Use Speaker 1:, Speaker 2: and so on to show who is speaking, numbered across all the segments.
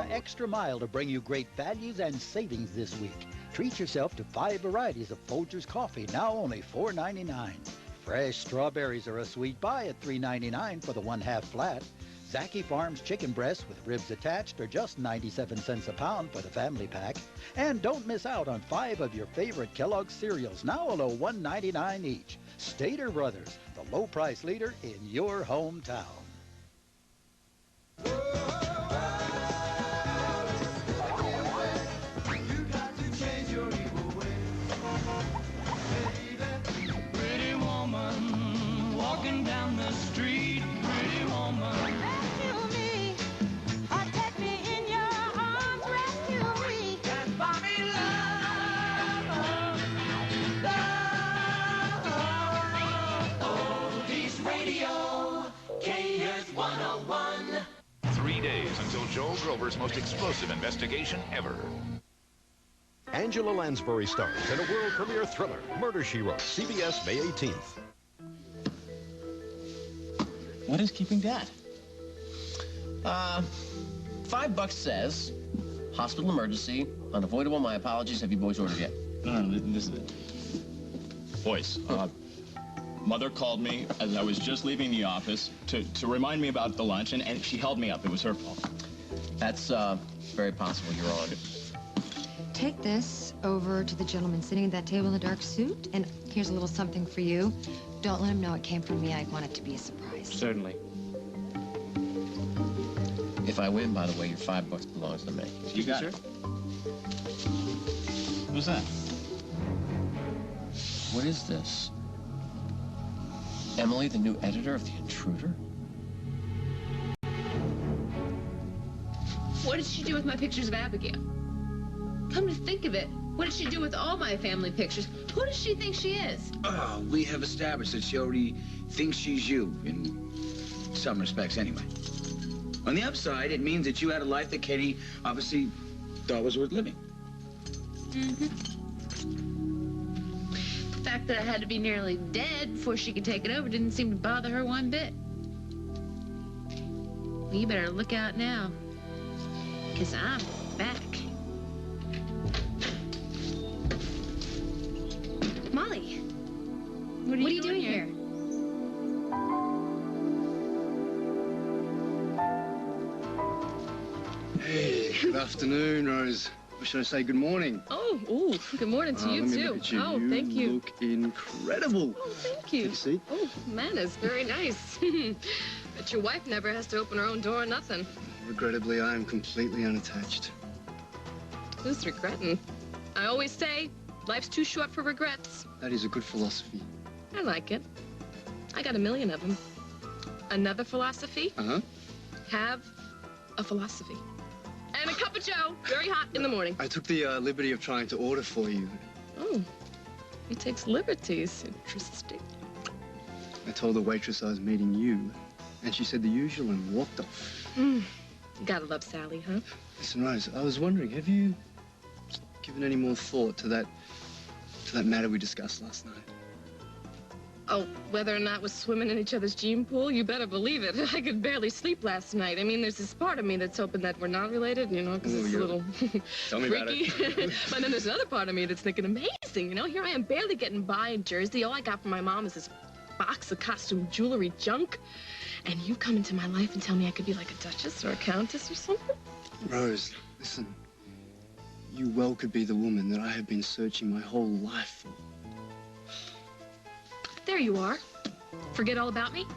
Speaker 1: the extra mile to bring you great values and savings this week. Treat yourself to 5 varieties of Folgers coffee, now only $4.99. Fresh strawberries are a sweet buy at $3.99 for the 1/2 flat. Zaki Farms chicken breasts with ribs attached are just 97 cents a pound for the family pack. And don't miss out on 5 of your favorite Kellogg's cereals, now only $1.99 each. Stater Brothers, the low price leader in your hometown.
Speaker 2: Pretty woman, walking down the street, pretty woman.
Speaker 3: Rescue me, or take me in your arms, rescue me.
Speaker 2: And buy me love, Oldies Radio, KS 101.
Speaker 4: 3 days until Joel Grover's most explosive investigation ever.
Speaker 5: Angela Lansbury stars in a world premiere thriller, Murder, She Wrote, CBS May 18th.
Speaker 6: What is keeping Dad? $5 says, hospital emergency, unavoidable, my apologies, have you boys ordered yet?
Speaker 7: No, this is it. Boys, Mother called me as I was just leaving the office to remind me about the lunch, and she held me up. It was her fault.
Speaker 6: That's, very possible, Your Honor.
Speaker 8: Take this over to the gentleman sitting at that table in the dark suit, and here's a little something for you. Don't let him know it came from me. I want it to be a surprise.
Speaker 7: Certainly.
Speaker 6: If I win, by the way, your $5 belongs to me.
Speaker 7: You got it. Who's that?
Speaker 6: What is this? Emily, the new editor of The Intruder?
Speaker 9: What did she do with my pictures of Abigail? Come to think of it, what did she do with all my family pictures? Who does she think she is?
Speaker 10: Oh, we have established that she already thinks she's you, in some respects anyway. On the upside, it means that you had a life that Katie obviously thought was worth living.
Speaker 9: Mm-hmm. The fact that I had to be nearly dead before she could take it over didn't seem to bother her one bit. Well, you better look out now, because I'm back. Molly, what are you doing here?
Speaker 11: Hey, good afternoon, Rose. Or should I say good morning?
Speaker 9: Oh, good morning to you,
Speaker 11: let me
Speaker 9: too.
Speaker 11: look at you.
Speaker 9: Oh, thank you.
Speaker 11: You look incredible.
Speaker 9: Oh, thank you.
Speaker 11: Take a seat.
Speaker 9: Oh, manners, very nice. But your wife never has to open her own door or nothing.
Speaker 11: Regrettably, I am completely unattached.
Speaker 9: Who's regretting? I always say, life's too short for regrets.
Speaker 11: That is a good philosophy.
Speaker 9: I like it. I got a million of them. Another philosophy?
Speaker 11: Uh-huh.
Speaker 9: Have a philosophy. And a cup of joe, very hot in the morning.
Speaker 11: I took the liberty of trying to order for you.
Speaker 9: Oh, he takes liberties. Interesting.
Speaker 11: I told the waitress I was meeting you, and she said the usual and walked off.
Speaker 9: Gotta love Sally, huh?
Speaker 11: Listen, Rose, I was wondering, have you given any more thought to that matter we discussed last night?
Speaker 9: Oh, whether or not we're swimming in each other's gene pool, you better believe it. I could barely sleep last night. I mean, there's this part of me that's hoping that we're not related, you know, because it's a little
Speaker 11: Tell me about
Speaker 9: freaky.
Speaker 11: it.
Speaker 9: But then there's another part of me that's thinking, amazing, you know? Here I am barely getting by in Jersey. All I got from my mom is this box of costume jewelry junk. And you come into my life and tell me I could be like a duchess or a countess or something?
Speaker 11: Rose, listen. You well could be the woman that I have been searching my whole life for.
Speaker 9: There you are. Forget all about me?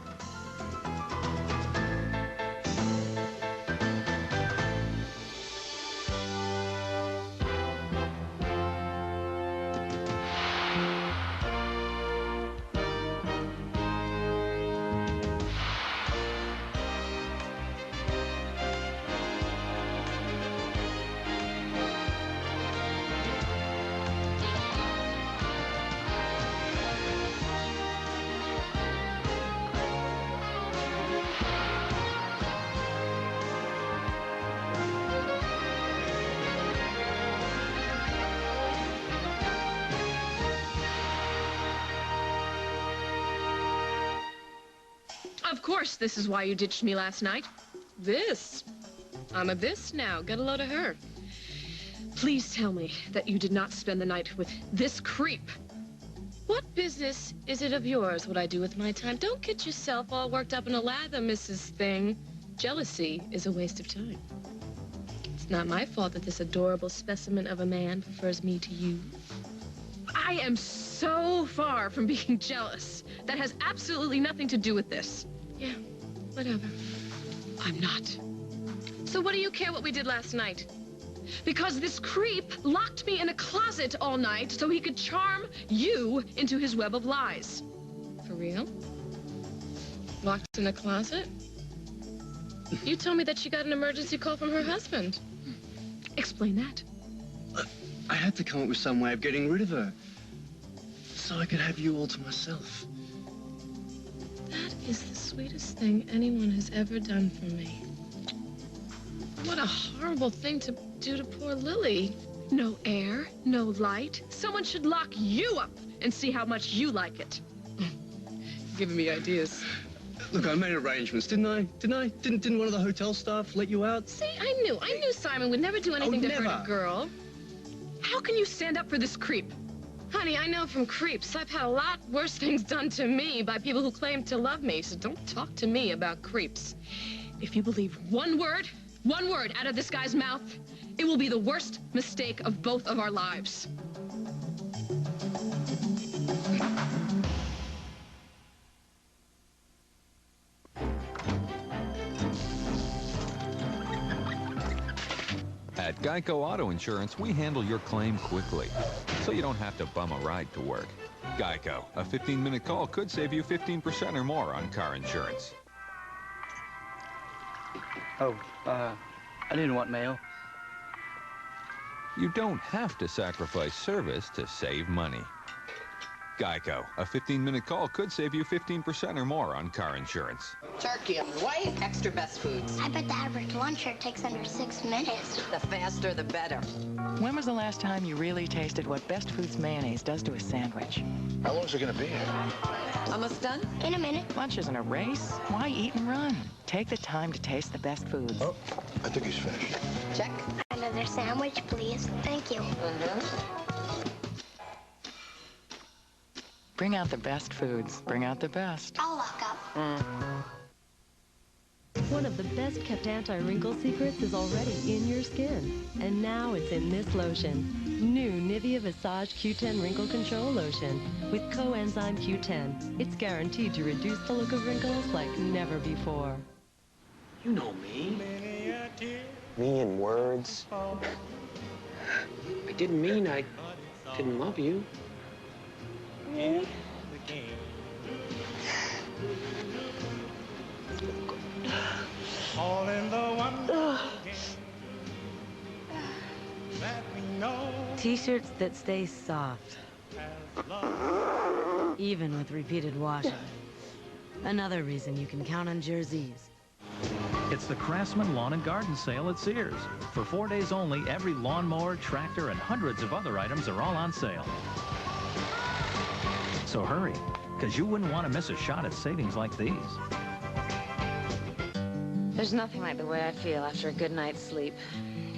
Speaker 9: Of course, this is why you ditched me last night. This I'm a this now. Get a load of her. Please tell me that you did not spend the night with this creep. What business is it of yours what I do with my time? Don't get yourself all worked up in a lather, Mrs. Thing. Jealousy is a waste of time. It's not my fault that this adorable specimen of a man prefers me to you. I am so far from being jealous. That has absolutely nothing to do with this. Yeah, whatever. I'm not. So what do you care what we did last night? Because this creep locked me in a closet all night so he could charm you into his web of lies. For real? Locked in a closet? You told me that she got an emergency call from her husband. Explain that.
Speaker 11: I had to come up with some way of getting rid of her. So I could have you all to myself.
Speaker 9: That is the sweetest thing anyone has ever done for me. What a horrible thing to do to poor Lily. No air, no light. Someone should lock you up and see how much you like it. Giving me ideas.
Speaker 11: Look, I made arrangements, didn't I? Didn't one of the hotel staff let you out?
Speaker 9: See, I knew Simon would never do anything to hurt a girl. How can you stand up for this creep? Honey, I know from creeps. I've had a lot worse things done to me by people who claim to love me, so don't talk to me about creeps. If you believe one word out of this guy's mouth, it will be the worst mistake of both of our lives.
Speaker 12: At Geico Auto Insurance, we handle your claim quickly, so you don't have to bum a ride to work. Geico, a 15-minute call could save you 15% or more on car insurance.
Speaker 13: Oh, I didn't want mail.
Speaker 12: You don't have to sacrifice service to save money. Geico, a 15-minute call could save you 15% or more on car insurance.
Speaker 14: Turkey on white, extra best foods.
Speaker 15: I bet the average lunch here takes under 6 minutes.
Speaker 14: The faster, the better.
Speaker 16: When was the last time you really tasted what Best Foods mayonnaise does to a sandwich?
Speaker 4: How long is it going to be here?
Speaker 14: Almost done?
Speaker 15: In a minute.
Speaker 16: Lunch isn't a race. Why eat and run? Take the time to taste the best foods.
Speaker 4: Oh, I think he's finished.
Speaker 14: Check.
Speaker 15: Another sandwich, please. Thank you.
Speaker 16: Bring out the best foods. Bring out the best.
Speaker 15: I'll lock up.
Speaker 17: One of the best kept anti-wrinkle secrets is already in your skin. And now it's in this lotion. New Nivea Visage Q10 Wrinkle Control Lotion with coenzyme Q10. It's guaranteed to reduce the look of wrinkles like never before.
Speaker 11: You know me. Me in words. I didn't mean I didn't love you.
Speaker 2: All in the one
Speaker 18: T-shirts that stay soft, even with repeated washing. Another reason you can count on jerseys.
Speaker 19: It's the Craftsman Lawn and Garden Sale at Sears. For 4 days only, every lawnmower, tractor, and hundreds of other items are all on sale. So hurry, because you wouldn't want to miss a shot at savings like these.
Speaker 20: There's nothing like the way I feel after a good night's sleep.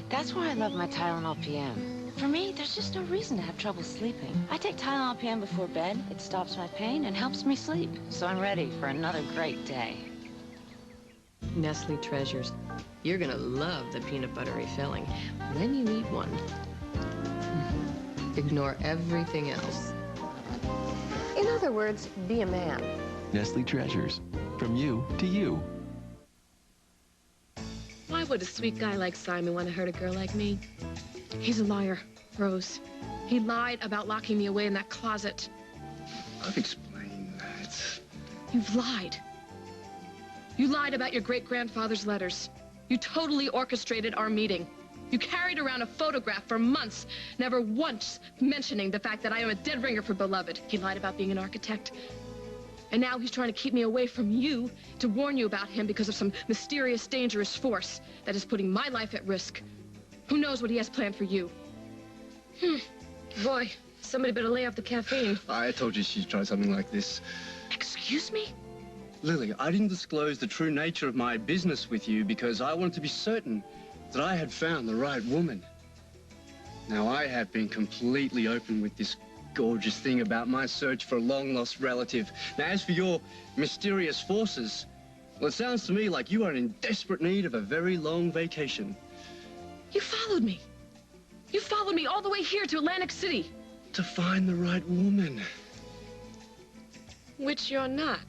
Speaker 20: That's why I love my Tylenol PM. For me, there's just no reason to have trouble sleeping. I take Tylenol PM before bed. It stops my pain and helps me sleep. So I'm ready for another great day.
Speaker 9: Nestle Treasures. You're gonna love the peanut buttery filling. When you eat one, ignore everything else.
Speaker 14: In other words, be a man.
Speaker 21: Nestle Treasures. From you to you.
Speaker 9: Why would a sweet guy like Simon want to hurt a girl like me? He's a liar, Rose. He lied about locking me away in that closet.
Speaker 11: I've explained that.
Speaker 9: You've lied. You lied about your great-grandfather's letters. You totally orchestrated our meeting. You carried around a photograph for months, never once mentioning the fact that I am a dead ringer for Beloved. He lied about being an architect. And now he's trying to keep me away from you to warn you about him because of some mysterious, dangerous force that is putting my life at risk. Who knows what he has planned for you? Boy, somebody better lay off the caffeine.
Speaker 11: I told you she'd try something like this.
Speaker 9: Excuse me?
Speaker 13: Lily, I didn't disclose the true nature of my business with you because I wanted to be certain that I had found the right woman. Now, I have been completely open with this gorgeous thing about my search for a long-lost relative. Now, as for your mysterious forces, well, it sounds to me like you are in desperate need of a very long vacation.
Speaker 9: You followed me. You followed me all the way here to Atlantic City.
Speaker 13: To find the right woman.
Speaker 9: Which you're not.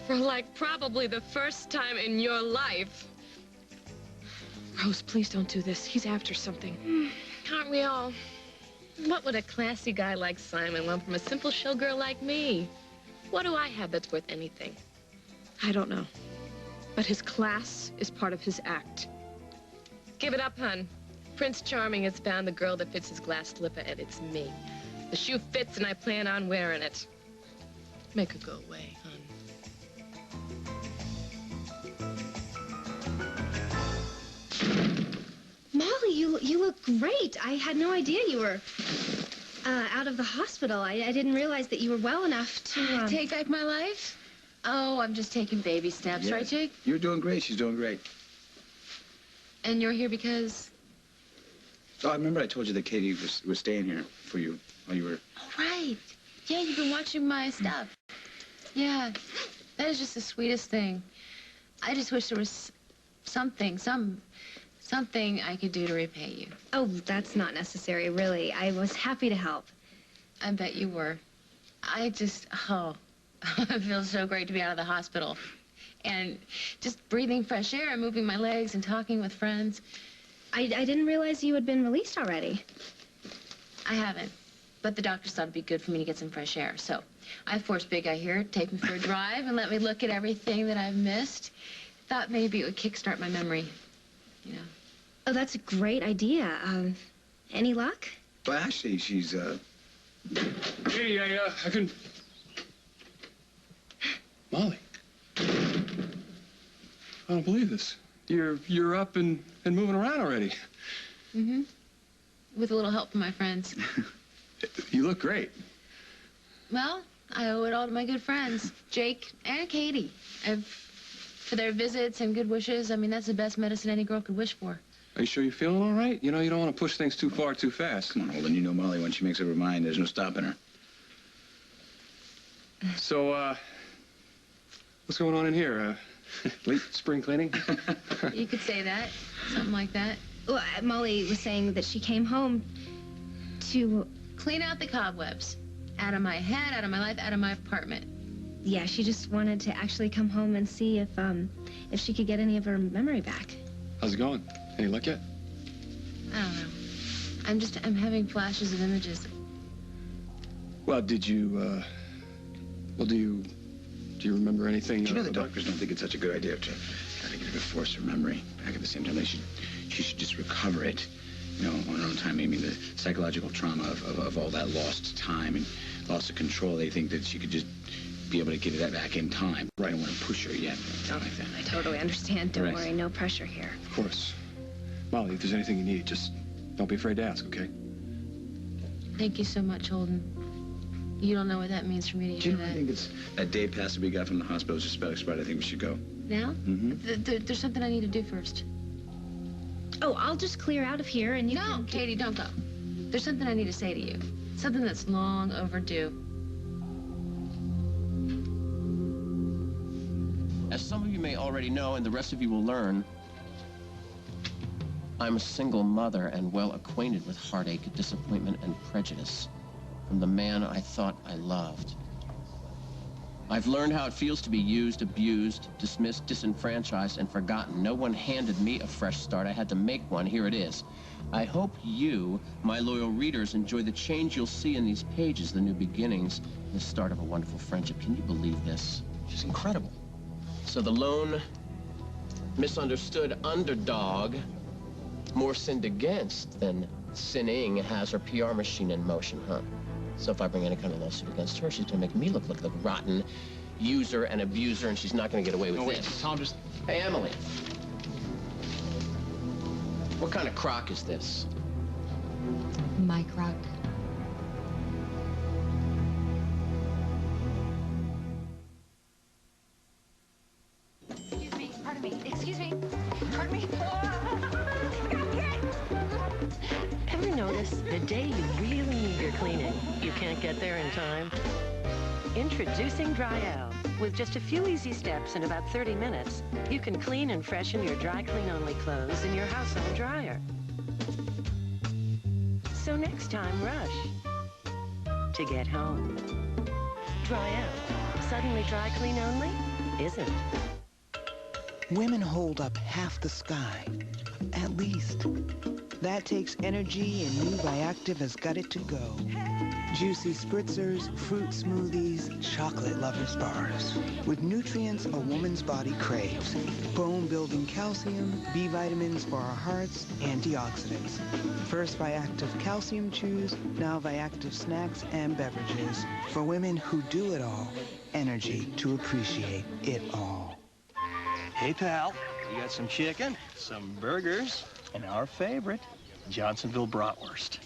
Speaker 9: For, like, probably the first time in your life. Rose, please don't do this. He's after something. Aren't we all? What would a classy guy like Simon want from a simple showgirl like me? What do I have that's worth anything? I don't know. But his class is part of his act. Give it up, hun. Prince Charming has found the girl that fits his glass slipper, and it's me. The shoe fits, and I plan on wearing it. Make her go away, hun.
Speaker 1: Molly, you look great. I had no idea you were out of the hospital. I didn't realize that you were well enough to...
Speaker 20: Take back my life? Oh, I'm just taking baby steps,
Speaker 10: Yes.
Speaker 20: right, Jake?
Speaker 10: You're doing great. She's doing great.
Speaker 20: And you're here because...
Speaker 10: Oh, I remember I told you that Katie was staying here for you while you were...
Speaker 20: Oh, right. Yeah, you've been watching my stuff. Yeah, that is just the sweetest thing. I just wish there was something I could do to repay you.
Speaker 1: Oh, that's not necessary, really. I was happy to help.
Speaker 20: I bet you were. I just, it feels so great to be out of the hospital. And just breathing fresh air and moving my legs and talking with friends.
Speaker 1: I didn't realize you had been released already.
Speaker 20: I haven't. But the doctors thought it'd be good for me to get some fresh air. So I forced Big Guy here to take me for a drive and let me look at everything that I've missed. Thought maybe it would kickstart my memory, you know.
Speaker 1: Oh, that's a great idea. Any luck?
Speaker 10: Well, actually, she's,
Speaker 13: Katie, I can... Molly. I don't believe this. You're up and moving around already.
Speaker 20: Mm-hmm. With a little help from my friends.
Speaker 13: You look great.
Speaker 20: Well, I owe it all to my good friends, Jake and Katie. For their visits and good wishes. I mean, that's the best medicine any girl could wish for.
Speaker 13: Are you sure you're feeling all right? You know, you don't want to push things too far too fast.
Speaker 10: Come on, Holden. You know Molly, when she makes up her mind, there's no stopping her.
Speaker 13: So, what's going on in here? Late spring cleaning?
Speaker 20: You could say that. Something like that.
Speaker 1: Well, Molly was saying that she came home to...
Speaker 20: Clean out the cobwebs. Out of my head, out of my life, out of my apartment.
Speaker 1: Yeah, she just wanted to actually come home and see if she could get any of her memory back.
Speaker 13: How's it going? Any luck yet?
Speaker 20: I don't know. I'm having flashes of images.
Speaker 13: Well, do you remember anything?
Speaker 10: Do you know the doctors don't think it's such a good idea to try to get her to force her memory back at the same time? She should just recover it, you know, on her own time. I mean, the psychological trauma of all that lost time and loss of control. They think that she could just be able to get that back in time. I don't want to push her yet. Not like that.
Speaker 1: I totally understand. Don't
Speaker 10: Right.
Speaker 1: worry. No pressure here.
Speaker 13: Of course. Molly, if there's anything you need, just don't be afraid to ask, okay?
Speaker 20: Thank you so much, Holden. You don't know what that means for me to
Speaker 10: Do you
Speaker 20: hear
Speaker 10: know, I
Speaker 20: that.
Speaker 10: think it's that day pass that we got from the hospital is just about expired. I think we should go.
Speaker 20: Now?
Speaker 10: Mm-hmm.
Speaker 20: There's something I need to do first.
Speaker 1: Oh, I'll just clear out of here and you
Speaker 20: No,
Speaker 1: can...
Speaker 20: Katie, don't go. There's something I need to say to you. Something that's long overdue.
Speaker 6: As some of you may already know, and the rest of you will learn, I'm a single mother and well acquainted with heartache, disappointment, and prejudice from the man I thought I loved. I've learned how it feels to be used, abused, dismissed, disenfranchised, and forgotten. No one handed me a fresh start. I had to make one. Here it is. I hope you, my loyal readers, enjoy the change you'll see in these pages, the new beginnings, the start of a wonderful friendship. Can you believe this? She's incredible. So the lone, misunderstood underdog, more sinned against than sinning, has her PR machine in motion, huh? So if I bring any kind of lawsuit against her, she's gonna make me look like the rotten user and abuser, and she's not gonna get away with this.
Speaker 7: Tom, just...
Speaker 6: Hey, Emily. What kind of crock is this?
Speaker 8: My crock.
Speaker 17: me. Ever notice the day you really need your cleaning, you can't get there in time? Introducing Dry-Out. With just a few easy steps in about 30 minutes, you can clean and freshen your dry clean-only clothes in your household dryer. So next time, rush to get home. Dry-Out. Suddenly dry clean only? Isn't.
Speaker 3: Women hold up half the sky, at least. That takes energy, and new Viactive has got it to go. Juicy spritzers, fruit smoothies, chocolate lovers bars. With nutrients a woman's body craves. Bone-building calcium, B vitamins for our hearts, antioxidants. First Viactive calcium chews, now Viactive snacks and beverages. For women who do it all, energy to appreciate it all.
Speaker 11: Hey, pal, we got some chicken, some burgers, and our favorite, Johnsonville bratwurst.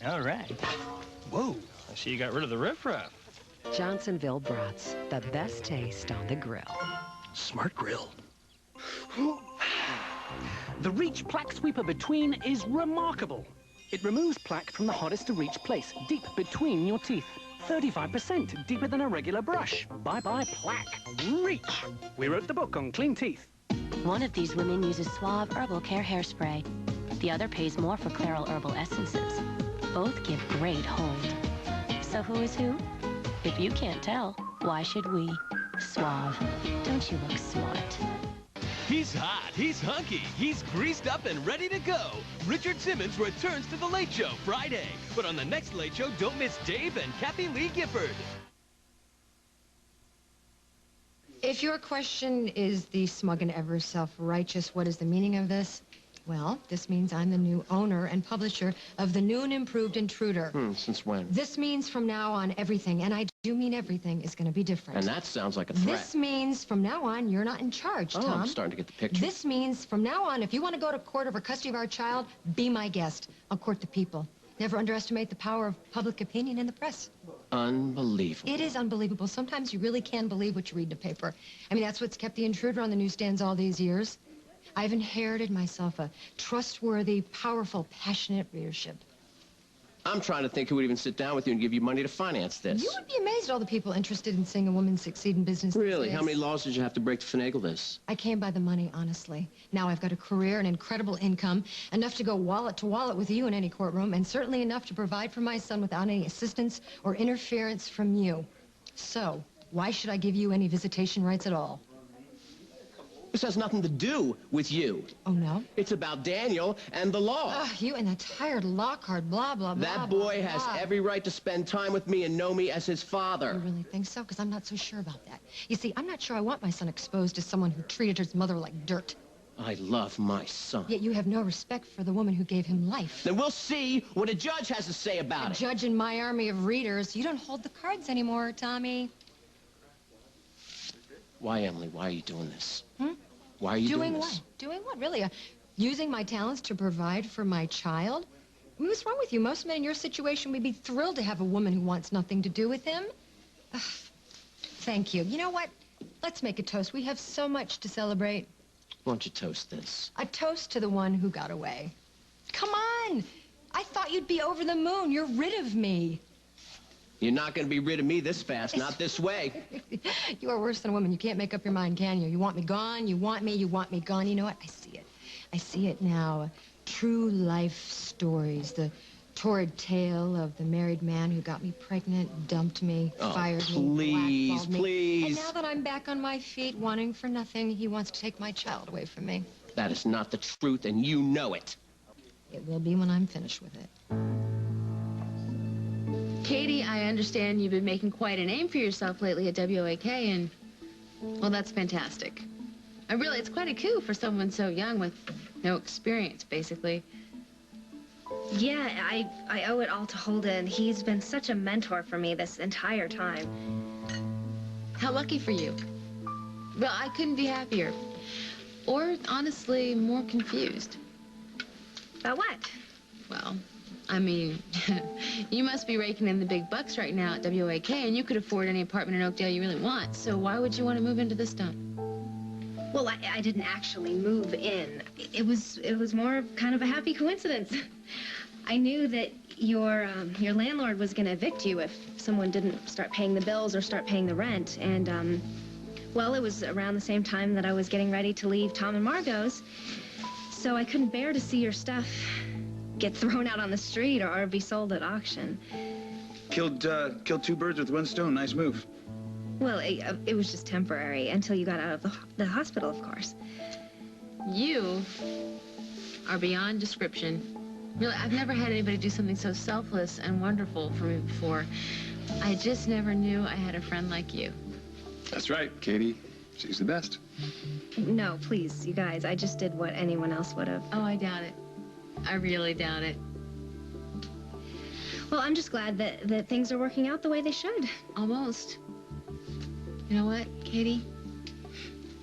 Speaker 11: All right. Whoa, I see you got rid of the riffraff.
Speaker 17: Johnsonville Brats, the best taste on the grill.
Speaker 11: Smart grill.
Speaker 22: The Reach Plaque Sweeper Between is remarkable. It removes plaque from the hardest to reach place, deep between your teeth. 35% deeper than a regular brush. Bye-bye plaque. Reach. We wrote the book on clean teeth.
Speaker 23: One of these women uses Suave Herbal Care hairspray. The other pays more for Clairol Herbal essences. Both give great hold. So who is who? If you can't tell, why should we? Suave. Don't you look smart?
Speaker 24: He's hot, he's hunky, he's greased up and ready to go. Richard Simmons returns to The Late Show Friday. But on the next Late Show, don't miss Dave and Kathy Lee Gifford.
Speaker 8: If your question is the smug and ever self-righteous, what is the meaning of this? Well, this means I'm the new owner and publisher of the new and improved Intruder.
Speaker 6: Since when?
Speaker 8: This means from now on everything, and I do mean everything, is going to be different.
Speaker 6: And that sounds like a threat.
Speaker 8: This means from now on you're not in charge, Tom.
Speaker 6: I'm starting to get the picture.
Speaker 8: This means from now on, if you want to go to court over custody of our child, be my guest. I'll court the people. Never underestimate the power of public opinion in the press.
Speaker 6: Unbelievable.
Speaker 8: It is unbelievable. Sometimes you really can believe what you read in the paper. I mean, that's what's kept the Intruder on the newsstands all these years. I've inherited myself a trustworthy, powerful, passionate readership.
Speaker 6: I'm trying to think who would even sit down with you and give you money to finance this.
Speaker 8: You would be amazed at all the people interested in seeing a woman succeed in business.
Speaker 6: Really? How many laws did you have to break to finagle this?
Speaker 8: I came by the money, honestly. Now I've got a career, an incredible income, enough to go wallet to wallet with you in any courtroom, and certainly enough to provide for my son without any assistance or interference from you. So, why should I give you any visitation rights at all?
Speaker 6: This has nothing to do with you.
Speaker 8: Oh, no?
Speaker 6: It's about Daniel and the law.
Speaker 8: You and that tired Lockhart, blah, blah, blah.
Speaker 6: That boy has every right to spend time with me and know me as his father.
Speaker 8: You really think so? Because I'm not so sure about that. You see, I'm not sure I want my son exposed to someone who treated his mother like dirt.
Speaker 6: I love my son.
Speaker 8: Yet you have no respect for the woman who gave him life.
Speaker 6: Then we'll see what a judge has to say about it.
Speaker 8: A judge in my army of readers. You don't hold the cards anymore, Tommy.
Speaker 6: Why, Emily? Why are you doing this?
Speaker 8: Hmm?
Speaker 6: Why are you doing this?
Speaker 8: What? Doing what, really? Using my talents to provide for my child? I mean, what's wrong with you? Most men in your situation would be thrilled to have a woman who wants nothing to do with him. Ugh. Thank you. You know what? Let's make a toast. We have so much to celebrate.
Speaker 6: Why don't you toast this?
Speaker 8: A toast to the one who got away. Come on! I thought you'd be over the moon. You're rid of me.
Speaker 6: You're not going to be rid of me this fast, not this way.
Speaker 8: You are worse than a woman. You can't make up your mind, can you? You want me gone, you want me gone. You know what? I see it. I see it now. True life stories. The torrid tale of the married man who got me pregnant, dumped me, fired me, blackballed me.
Speaker 6: Please.
Speaker 8: And now that I'm back on my feet, wanting for nothing, he wants to take my child away from me.
Speaker 6: That is not the truth, and you know it.
Speaker 8: It will be when I'm finished with it.
Speaker 25: Katie, I understand you've been making quite a name for yourself lately at WAK, and, well, that's fantastic. And really, it's quite a coup for someone so young with no experience, basically.
Speaker 1: Yeah, I owe it all to Holden. He's been such a mentor for me this entire time.
Speaker 25: How lucky for you. Well, I couldn't be happier. Or, honestly, more confused.
Speaker 1: About what?
Speaker 25: Well, I mean, you must be raking in the big bucks right now at WAK, and you could afford any apartment in Oakdale you really want. So why would you want to move into this dump?
Speaker 1: Well, I didn't actually move in. It was more of kind of a happy coincidence. I knew that your landlord was going to evict you if someone didn't start paying the bills or start paying the rent. And, well, it was around the same time that I was getting ready to leave Tom and Margot's. So I couldn't bear to see your stuff get thrown out on the street or be sold at auction.
Speaker 10: Killed two birds with one stone. Nice move.
Speaker 1: Well, it was just temporary until you got out of the hospital, of course.
Speaker 25: You are beyond description. Really, I've never had anybody do something so selfless and wonderful for me before. I just never knew I had a friend like you.
Speaker 10: That's right, Katie. She's the best.
Speaker 1: No, please, you guys. I just did what anyone else would have.
Speaker 25: Oh, I doubt it. I really doubt it.
Speaker 1: Well, I'm just glad that things are working out the way they should.
Speaker 25: Almost. You know what, Katie?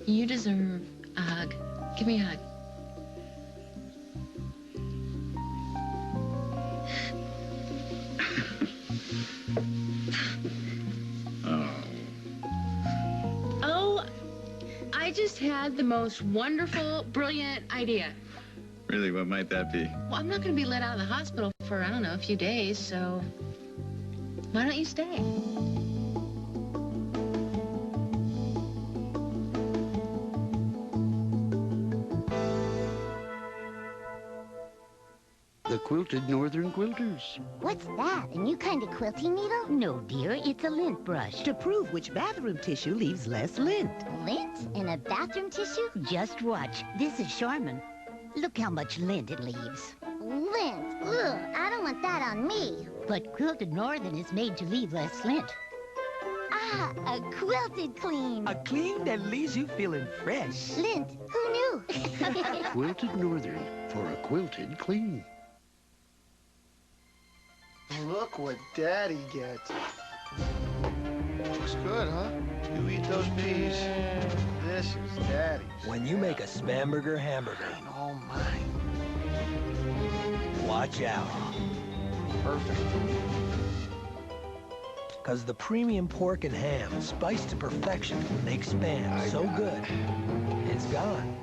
Speaker 25: You deserve a hug. Give me a hug. Oh, I just had the most wonderful, brilliant idea.
Speaker 10: Really, what might that be?
Speaker 25: Well, I'm not going to be let out of the hospital for, I don't know, a few days, so why don't you stay?
Speaker 4: The Quilted Northern Quilters.
Speaker 5: What's that? A new kind of quilting needle?
Speaker 12: No, dear, it's a lint brush.
Speaker 15: To prove which bathroom tissue leaves less lint.
Speaker 5: Lint in a bathroom tissue?
Speaker 12: Just watch. This is Charmin. Look how much lint it leaves.
Speaker 5: Lint? Ugh, I don't want that on me.
Speaker 12: But Quilted Northern is made to leave less lint.
Speaker 5: Ah, a quilted clean.
Speaker 15: A clean that leaves you feeling fresh.
Speaker 5: Lint, who knew?
Speaker 4: Quilted Northern for a quilted clean.
Speaker 16: Look what Daddy gets. Looks good, huh? You eat those peas? This is Daddy's.
Speaker 26: When you make a Spamburger hamburger,
Speaker 16: All mine.
Speaker 26: watch out.
Speaker 16: Perfect.
Speaker 26: Because the premium pork and ham, spiced to perfection, make Spam so good, it's gone.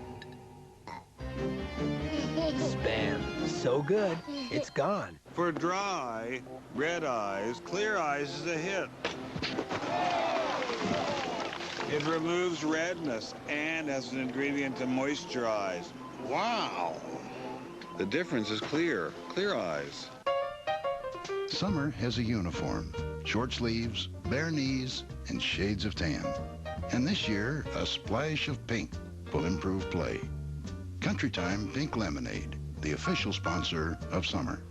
Speaker 26: Spam, so good, it's gone.
Speaker 27: For dry, red eyes, Clear Eyes is a hit. It removes redness and has an ingredient to moisturize. Wow! The difference is clear. Clear Eyes.
Speaker 28: Summer has a uniform. Short sleeves, bare knees, and shades of tan. And this year, a splash of pink will improve play. Country Time Pink Lemonade, the official sponsor of summer.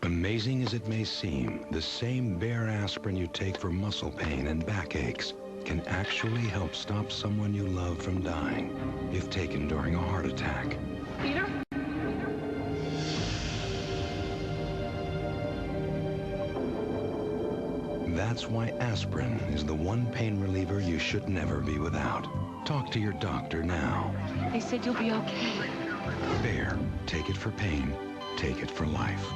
Speaker 29: Amazing as it may seem, the same Bayer aspirin you take for muscle pain and backaches can actually help stop someone you love from dying if taken during a heart attack.
Speaker 25: Peter?
Speaker 29: That's why aspirin is the one pain reliever you should never be without. Talk to your doctor now.
Speaker 25: They said you'll be okay.
Speaker 29: Bayer, take it for pain, take it for life.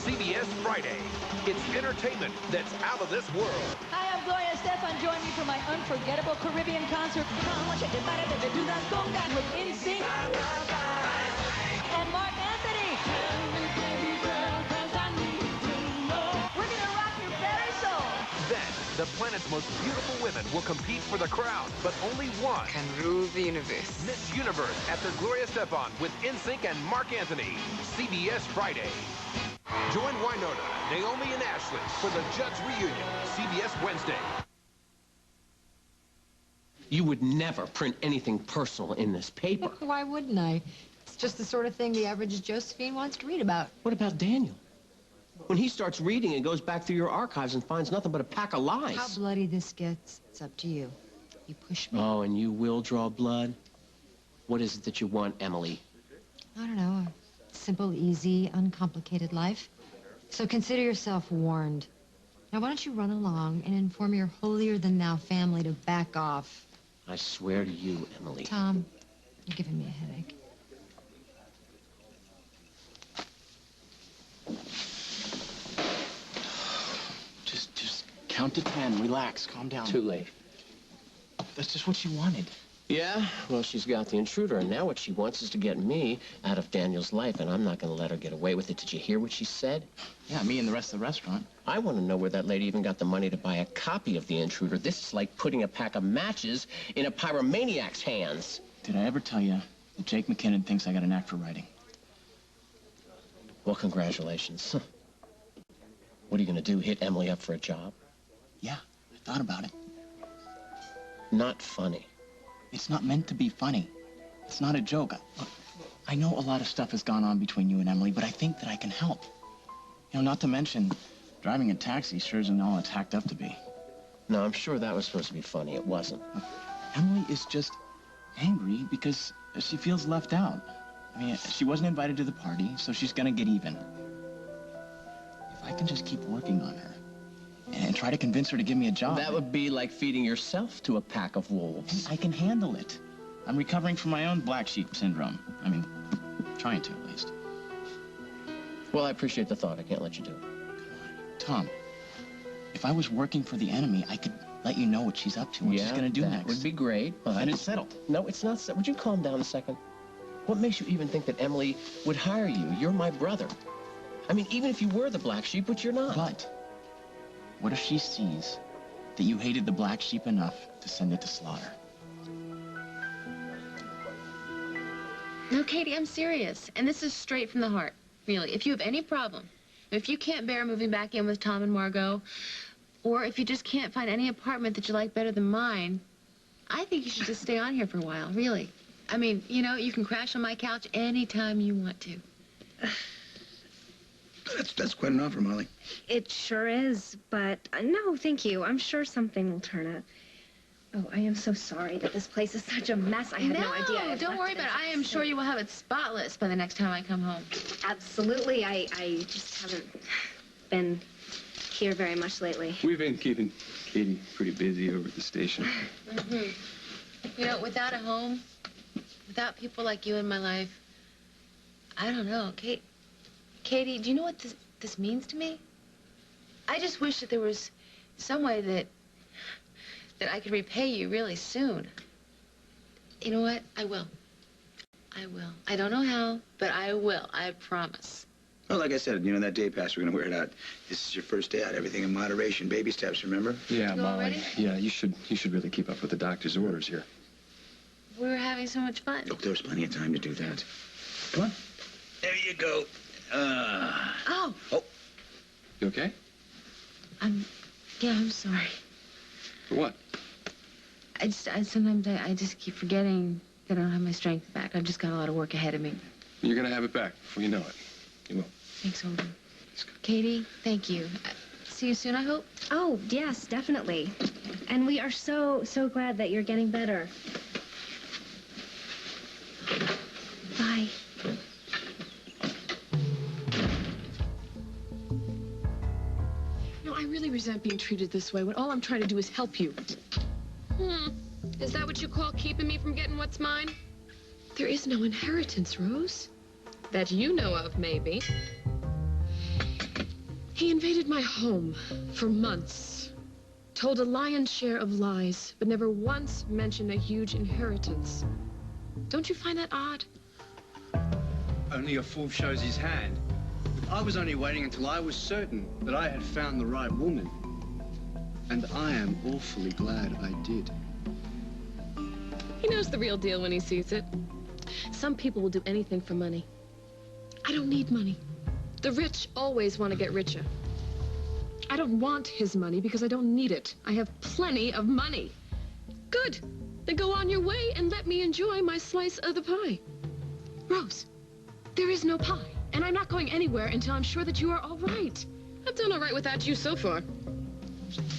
Speaker 30: CBS Friday. It's entertainment that's out of this world.
Speaker 31: Hi, I'm Gloria Estefan. Join me for my unforgettable Caribbean concert with NSYNC and Mark Anthony. We're gonna rock your very soul.
Speaker 30: Then, the planet's most beautiful women will compete for the crown, but only one can rule the universe. Miss Universe after Gloria Estefan with NSYNC and Mark Anthony. CBS Friday. Join Winona, Naomi, and Ashley for the Judge Reunion. CBS Wednesday.
Speaker 6: You would never print anything personal in this paper.
Speaker 8: Why wouldn't I? It's just the sort of thing the average Josephine wants to read about.
Speaker 6: What about Daniel? When he starts reading and goes back through your archives and finds nothing but a pack of lies.
Speaker 8: How bloody this gets, it's up to you. You push me.
Speaker 6: Oh, and you will draw blood? What is it that you want, Emily?
Speaker 8: I don't know, a simple, easy, uncomplicated life. So consider yourself warned. Now, why don't you run along and inform your holier-than-thou family to back off?
Speaker 6: I swear to you, Emily.
Speaker 8: Tom, you're giving me a headache.
Speaker 10: count to 10. Relax. Calm down.
Speaker 6: Too late.
Speaker 10: That's just what she wanted.
Speaker 6: Yeah, well, she's got the intruder, and now what she wants is to get me out of Daniel's life, and I'm not going to let her get away with it. Did you hear what she said?
Speaker 10: Yeah, me and the rest of the restaurant.
Speaker 6: I want to know where that lady even got the money to buy a copy of The Intruder. This is like putting a pack of matches in a pyromaniac's hands.
Speaker 10: Did I ever tell you that Jake McKinnon thinks I got a knack for writing?
Speaker 6: Well, congratulations. What are you going to do, hit Emily up for a job?
Speaker 10: Yeah, I thought about it.
Speaker 6: Not funny.
Speaker 10: It's not meant to be funny. It's not a joke. Look, I know a lot of stuff has gone on between you and Emily, but I think that I can help. You know, not to mention, driving a taxi sure isn't all it's hacked up to be.
Speaker 6: No, I'm sure that was supposed to be funny. It wasn't.
Speaker 10: Look, Emily is just angry because she feels left out. I mean, she wasn't invited to the party, so she's gonna get even. If I can just keep working on her and try to convince her to give me a job...
Speaker 6: That would be like feeding yourself to a pack of wolves.
Speaker 10: I can handle it. I'm recovering from my own black sheep syndrome. I mean, trying to, at least.
Speaker 6: Well, I appreciate the thought. I can't let you do it.
Speaker 10: Tom, if I was working for the enemy, I could let you know what she's up to, what she's gonna do next.
Speaker 6: That would be great, but...
Speaker 10: And it's settled.
Speaker 6: No, it's not settled. Would you calm down a second? What makes you even think that Emily would hire you? You're my brother. I mean, even if you were the black sheep, which you're not.
Speaker 10: But what if she sees that you hated the black sheep enough to send it to slaughter?
Speaker 25: No, Katie, I'm serious. And this is straight from the heart, really. If you have any problem, if you can't bear moving back in with Tom and Margot, or if you just can't find any apartment that you like better than mine, I think you should just stay on here for a while, really. I mean, you know, you can crash on my couch anytime you want to.
Speaker 10: That's quite an offer, Molly.
Speaker 1: It sure is, but no, thank you. I'm sure something will turn up. Oh, I am so sorry that this place is such a mess. I had no idea.
Speaker 25: No, don't worry about it. I am sure you will have it spotless by the next time I come home.
Speaker 1: Absolutely. I just haven't been here very much lately.
Speaker 11: We've been keeping Katie pretty busy over at the station.
Speaker 25: You know, without a home, without people like you in my life, I don't know. Katie, do you know what this means to me? I just wish that there was some way that I could repay you really soon. You know what? I will. I will. I don't know how, but I will. I promise.
Speaker 10: Well, like I said, you know, that day pass, we're gonna wear it out. This is your first day out. Everything in moderation. Baby steps, remember?
Speaker 11: Yeah,
Speaker 25: You
Speaker 11: Molly.
Speaker 25: already?
Speaker 11: Yeah, you should really keep up with the doctor's orders here.
Speaker 25: We were having so much fun.
Speaker 10: Look, there was plenty of time to do that. Come on. There you go.
Speaker 25: Oh.
Speaker 11: You okay?
Speaker 25: I'm sorry.
Speaker 11: For what?
Speaker 25: Sometimes I just keep forgetting that I don't have my strength back. I've just got a lot of work ahead of me.
Speaker 11: You're gonna have it back before you know it. You will.
Speaker 25: Thanks, Holden. Katie, thank you. See you soon, I hope?
Speaker 1: Oh, yes, definitely. And we are so glad that you're getting better. Bye.
Speaker 2: No, I really resent being treated this way when all I'm trying to do is help you.
Speaker 3: Is that what you call keeping me from getting what's mine?
Speaker 2: There is no inheritance, Rose.
Speaker 3: That you know of, maybe.
Speaker 2: He invaded my home for months, told a lion's share of lies, but never once mentioned a huge inheritance. Don't you find that odd?
Speaker 16: Only a fool shows his hand. I was only waiting until I was certain that I had found the right woman. And I am awfully glad I did.
Speaker 2: He knows the real deal when he sees it. Some people will do anything for money. I don't need money. The rich always want to get richer. I don't want his money because I don't need it. I have plenty of money. Good. Then go on your way and let me enjoy my slice of the pie. Rose, there is no pie, and I'm not going anywhere until I'm sure that you are all right.
Speaker 3: I've done all right without you so far.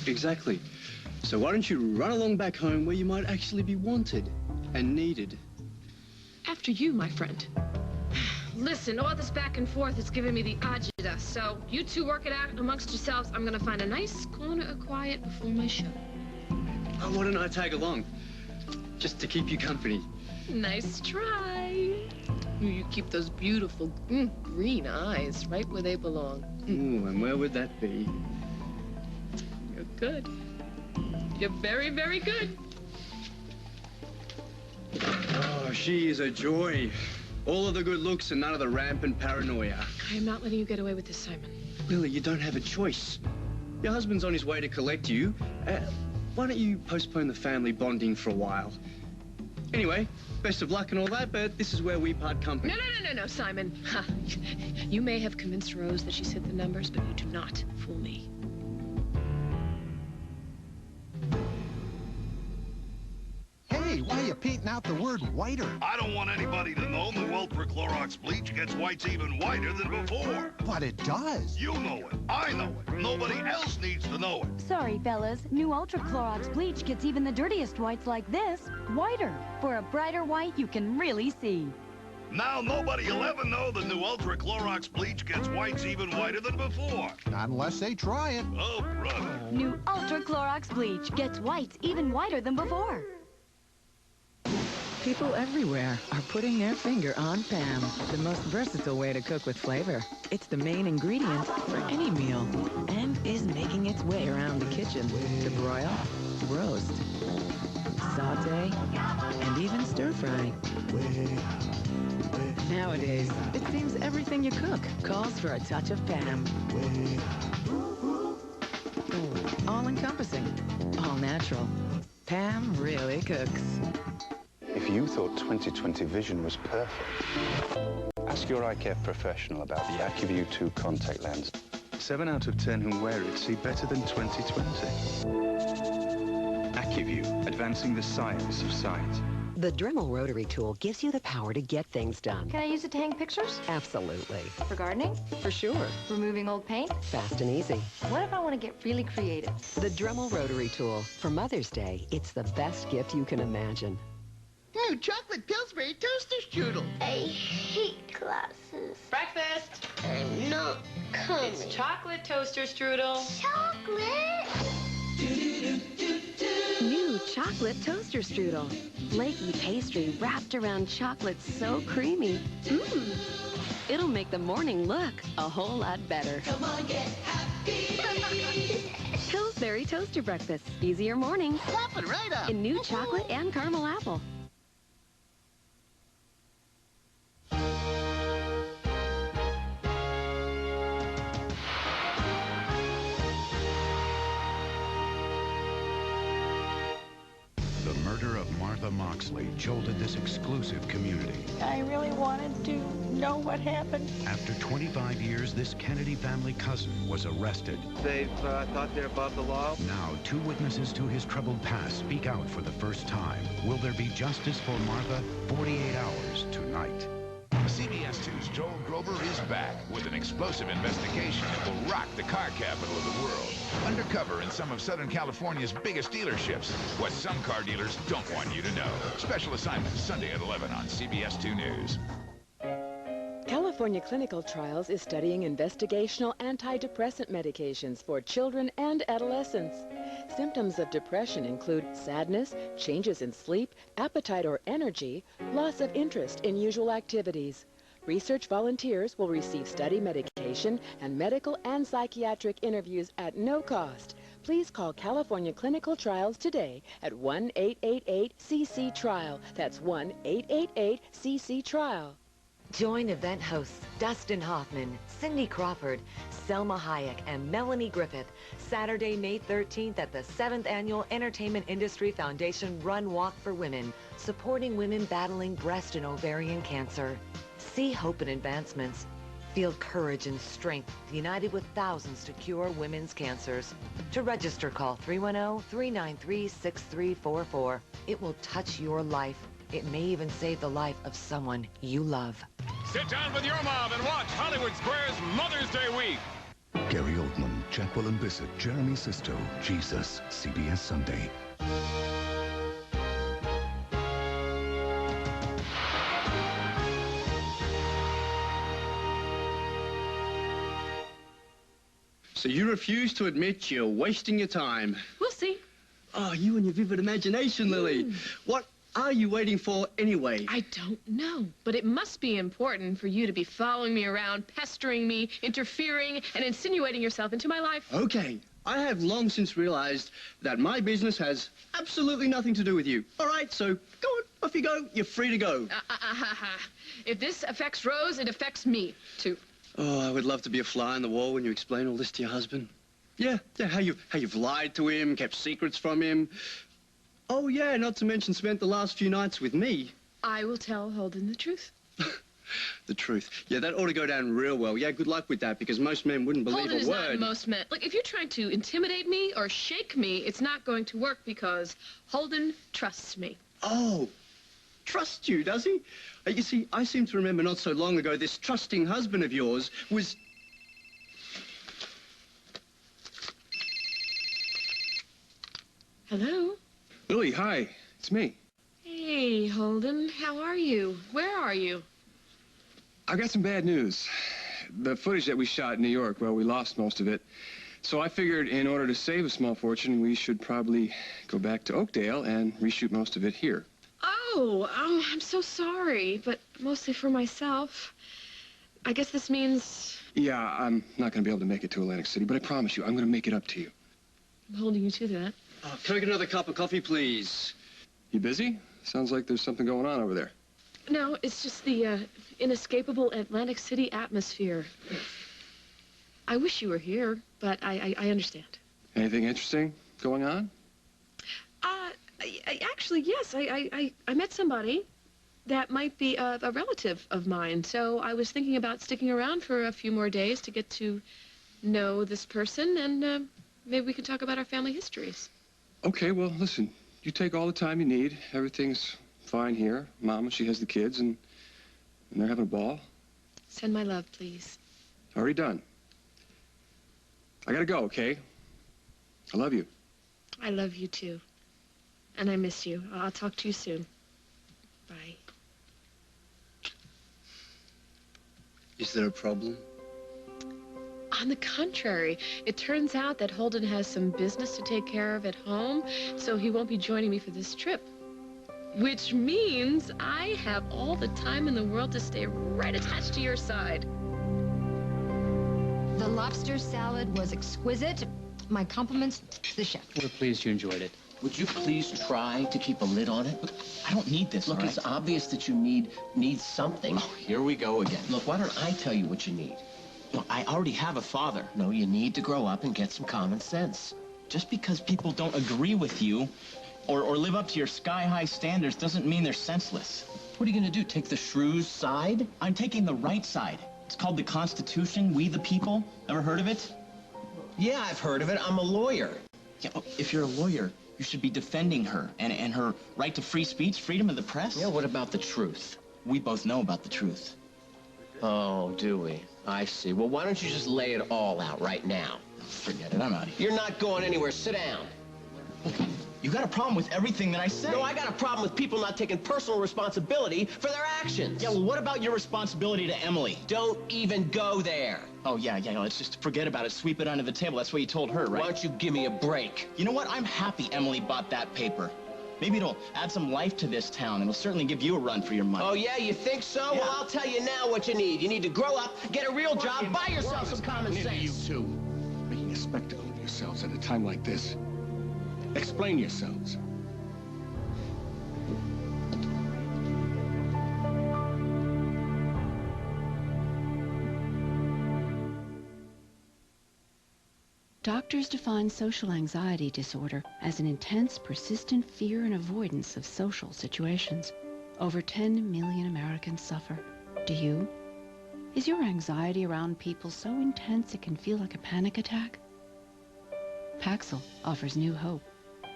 Speaker 16: Exactly. So why don't you run along back home where you might actually be wanted and needed?
Speaker 2: After you, my friend.
Speaker 3: Listen, all this back and forth is giving me the agita, so you two work it out amongst yourselves. I'm gonna find a nice corner of quiet before my show.
Speaker 16: Oh, why don't I tag along? Just to keep you company.
Speaker 2: Nice try. You keep those beautiful green eyes right where they belong.
Speaker 16: Ooh, and where would that be?
Speaker 2: You're good. You're very, very good.
Speaker 16: Oh, she is a joy. All of the good looks and none of the rampant paranoia.
Speaker 2: I am not letting you get away with this, Simon.
Speaker 16: Lily, you don't have a choice. Your husband's on his way to collect you. Why don't you postpone the family bonding for a while? Anyway, best of luck and all that, but this is where we part company.
Speaker 2: No, Simon. Ha. You may have convinced Rose that she's hit the numbers, but you do not fool me.
Speaker 7: Hey, why are you painting out the word whiter?
Speaker 9: I don't want anybody to know New Ultra Clorox bleach gets whites even whiter than before.
Speaker 7: But it does.
Speaker 9: You know it. I know it. Nobody else needs to know it.
Speaker 13: Sorry, fellas. New Ultra Clorox bleach gets even the dirtiest whites like this whiter. For a brighter white you can really see.
Speaker 9: Now nobody will ever know the New Ultra Clorox bleach gets whites even whiter than before.
Speaker 7: Not unless they try it.
Speaker 9: Oh, brother.
Speaker 13: New Ultra Clorox bleach gets whites even whiter than before.
Speaker 14: People everywhere are putting their finger on Pam, the most versatile way to cook with flavor. It's the main ingredient for any meal and is making its way around the kitchen to broil, roast, saute, and even stir-fry. Nowadays, it seems everything you cook calls for a touch of Pam. All-encompassing, all-natural. Pam really cooks.
Speaker 10: If you thought 20/20 vision was perfect, ask your eye care professional about the Atwt 2 contact lens. 7 out of 10 who wear it see better than 20/20. AccuView, advancing the science of sight.
Speaker 17: The Dremel rotary tool gives you the power to get things done.
Speaker 1: Can I use it to hang pictures?
Speaker 17: Absolutely.
Speaker 1: For gardening?
Speaker 17: For sure.
Speaker 1: Removing old paint?
Speaker 17: Fast and easy.
Speaker 1: What if I want to get really creative?
Speaker 17: The Dremel rotary tool. For Mother's Day, it's the best gift you can imagine.
Speaker 12: New chocolate Pillsbury toaster strudel.
Speaker 5: I hate classes.
Speaker 25: Breakfast.
Speaker 5: I'm not coming.
Speaker 25: It's chocolate toaster strudel.
Speaker 5: Chocolate?
Speaker 14: New chocolate toaster strudel. Flaky pastry wrapped around chocolate so creamy. It'll make the morning look a whole lot better.
Speaker 12: Come on, get happy.
Speaker 14: Pillsbury toaster breakfast. Easier mornings.
Speaker 12: Pop it right up.
Speaker 14: In new chocolate and caramel apple.
Speaker 28: The murder of Martha Moxley jolted this exclusive community.
Speaker 31: I really wanted to know what happened.
Speaker 28: After 25 years, this Kennedy family cousin was arrested.
Speaker 16: They've thought they're above the law.
Speaker 28: Now, 2 witnesses to his troubled past speak out for the first time. Will there be justice for Martha? 48 hours tonight.
Speaker 18: CBS 2's Joel Grover is back with an explosive investigation that will rock the car capital of the world. Undercover in some of Southern California's biggest dealerships. What some car dealers don't want you to know. Special assignment Sunday at 11 on CBS 2 News.
Speaker 19: California Clinical Trials is studying investigational antidepressant medications for children and adolescents. Symptoms of depression include sadness, changes in sleep, appetite or energy, loss of interest in usual activities. Research volunteers will receive study medication and medical and psychiatric interviews at no cost. Please call California Clinical Trials today at 1-888-CC-TRIAL. That's 1-888-CC-TRIAL.
Speaker 13: Join event hosts Dustin Hoffman, Cindy Crawford, Selma Hayek, and Melanie Griffith Saturday, May 13th at the 7th Annual Entertainment Industry Foundation Run Walk for Women, supporting women battling breast and ovarian cancer. See hope and advancements. Feel courage and strength united with thousands to cure women's cancers. To register, call 310-393-6344. It will touch your life. It may even save the life of someone you love.
Speaker 30: Sit down with your mom and watch Hollywood Squares Mother's Day Week.
Speaker 20: Gary Oldman, Jacqueline Bisset, Jeremy Sisto, Jesus, CBS Sunday.
Speaker 16: So you refuse to admit you're wasting your time.
Speaker 2: We'll see.
Speaker 16: Oh, you and your vivid imagination, Lily. What are you waiting for anyway?
Speaker 2: I don't know, but it must be important for you to be following me around, pestering me, interfering, and insinuating yourself into my life.
Speaker 16: Okay, I have long since realized that my business has absolutely nothing to do with you. All right, so go on, off you go. You're free to go.
Speaker 3: If this affects Rose, it affects me, too.
Speaker 16: Oh, I would love to be a fly on the wall when you explain all this to your husband. Yeah, how you've lied to him, kept secrets from him. Oh, yeah, not to mention spent the last few nights with me.
Speaker 3: I will tell Holden the truth.
Speaker 16: The truth. Yeah, that ought to go down real well. Yeah, good luck with that, because most men wouldn't believe
Speaker 3: Holden
Speaker 16: a
Speaker 3: is
Speaker 16: word.
Speaker 3: not most men. Look, if you're trying to intimidate me or shake me, it's not going to work because Holden trusts me.
Speaker 16: Oh, trust you, does he? You see, I seem to remember not so long ago this trusting husband of yours was...
Speaker 3: Hello?
Speaker 4: Lily, hi. It's me.
Speaker 3: Hey, Holden. How are you? Where are you?
Speaker 4: I got some bad news. The footage that we shot in New York, well, we lost most of it. So I figured in order to save a small fortune, we should probably go back to Oakdale and reshoot most of it here.
Speaker 3: Oh, I'm so sorry, but mostly for myself. I guess this means...
Speaker 4: Yeah, I'm not going to be able to make it to Atlantic City, but I promise you, I'm going to make it up to you.
Speaker 3: I'm holding you to that.
Speaker 16: Can I get another cup of coffee, please?
Speaker 4: You busy? Sounds like there's something going on over there.
Speaker 3: No, it's just the inescapable Atlantic City atmosphere. I wish you were here, but I understand.
Speaker 4: Anything interesting going on?
Speaker 3: Actually, yes. I met somebody that might be a relative of mine, so I was thinking about sticking around for a few more days to get to know this person, and maybe we can talk about our family histories.
Speaker 4: Okay, well, listen, you take all the time you need. Everything's fine here. Mama, she has the kids, and they're having a ball.
Speaker 3: Send my love, please.
Speaker 4: Already done. I gotta go, okay? I love you.
Speaker 3: I love you, too. And I miss you. I'll talk to you soon. Bye.
Speaker 16: Is there a problem?
Speaker 3: On the contrary, it turns out that Holden has some business to take care of at home, so he won't be joining me for this trip. Which means I have all the time in the world to stay right attached to your side.
Speaker 6: The lobster salad was exquisite. My compliments to the chef.
Speaker 11: We're pleased you enjoyed it.
Speaker 8: Would you please try to keep a lid on it? Look, I don't need this, Look, it's obvious that you need something. Oh, here we go again. Look, why don't I tell you what you need? Look, I already have a father. No, you need to grow up and get some common sense.
Speaker 15: Just because people don't agree with you or live up to your sky-high standards doesn't mean they're senseless.
Speaker 8: What are you going to do, take the shrew's side?
Speaker 15: I'm taking the right side. It's called the Constitution, We the People. Ever heard of it?
Speaker 8: Yeah, I've heard of it. I'm a lawyer.
Speaker 15: Yeah, well, if you're a lawyer, you should be defending her and her right to free speech, freedom of the press.
Speaker 8: Yeah, what about the truth?
Speaker 15: We both know about the truth.
Speaker 8: Oh, do we? I see. Well, why don't you just lay it all out right now?
Speaker 15: Forget it, I'm out of here.
Speaker 8: You're not going anywhere. Sit down.
Speaker 15: You got a problem with everything that I say.
Speaker 8: No, I got a problem with people not taking personal responsibility for their actions.
Speaker 15: Yeah, well, what about your responsibility to Emily?
Speaker 8: Don't even go there.
Speaker 15: Oh, yeah, let's just forget about it. Sweep it under the table. That's what you told her, right?
Speaker 8: Why don't you give me a break?
Speaker 15: You know what? I'm happy Emily bought that paper. Maybe it'll add some life to this town. It'll certainly give you a run for your money.
Speaker 8: Oh, yeah? You think so? Yeah. Well, I'll tell you now what you need. You need to grow up, get a real job, buy yourself some common sense.
Speaker 4: You two, making a spectacle of yourselves at a time like this. Explain yourselves.
Speaker 21: Doctors define social anxiety disorder as an intense, persistent fear and avoidance of social situations. Over 10 million Americans suffer. Do you? Is your anxiety around people so intense it can feel like a panic attack? Paxil offers new hope.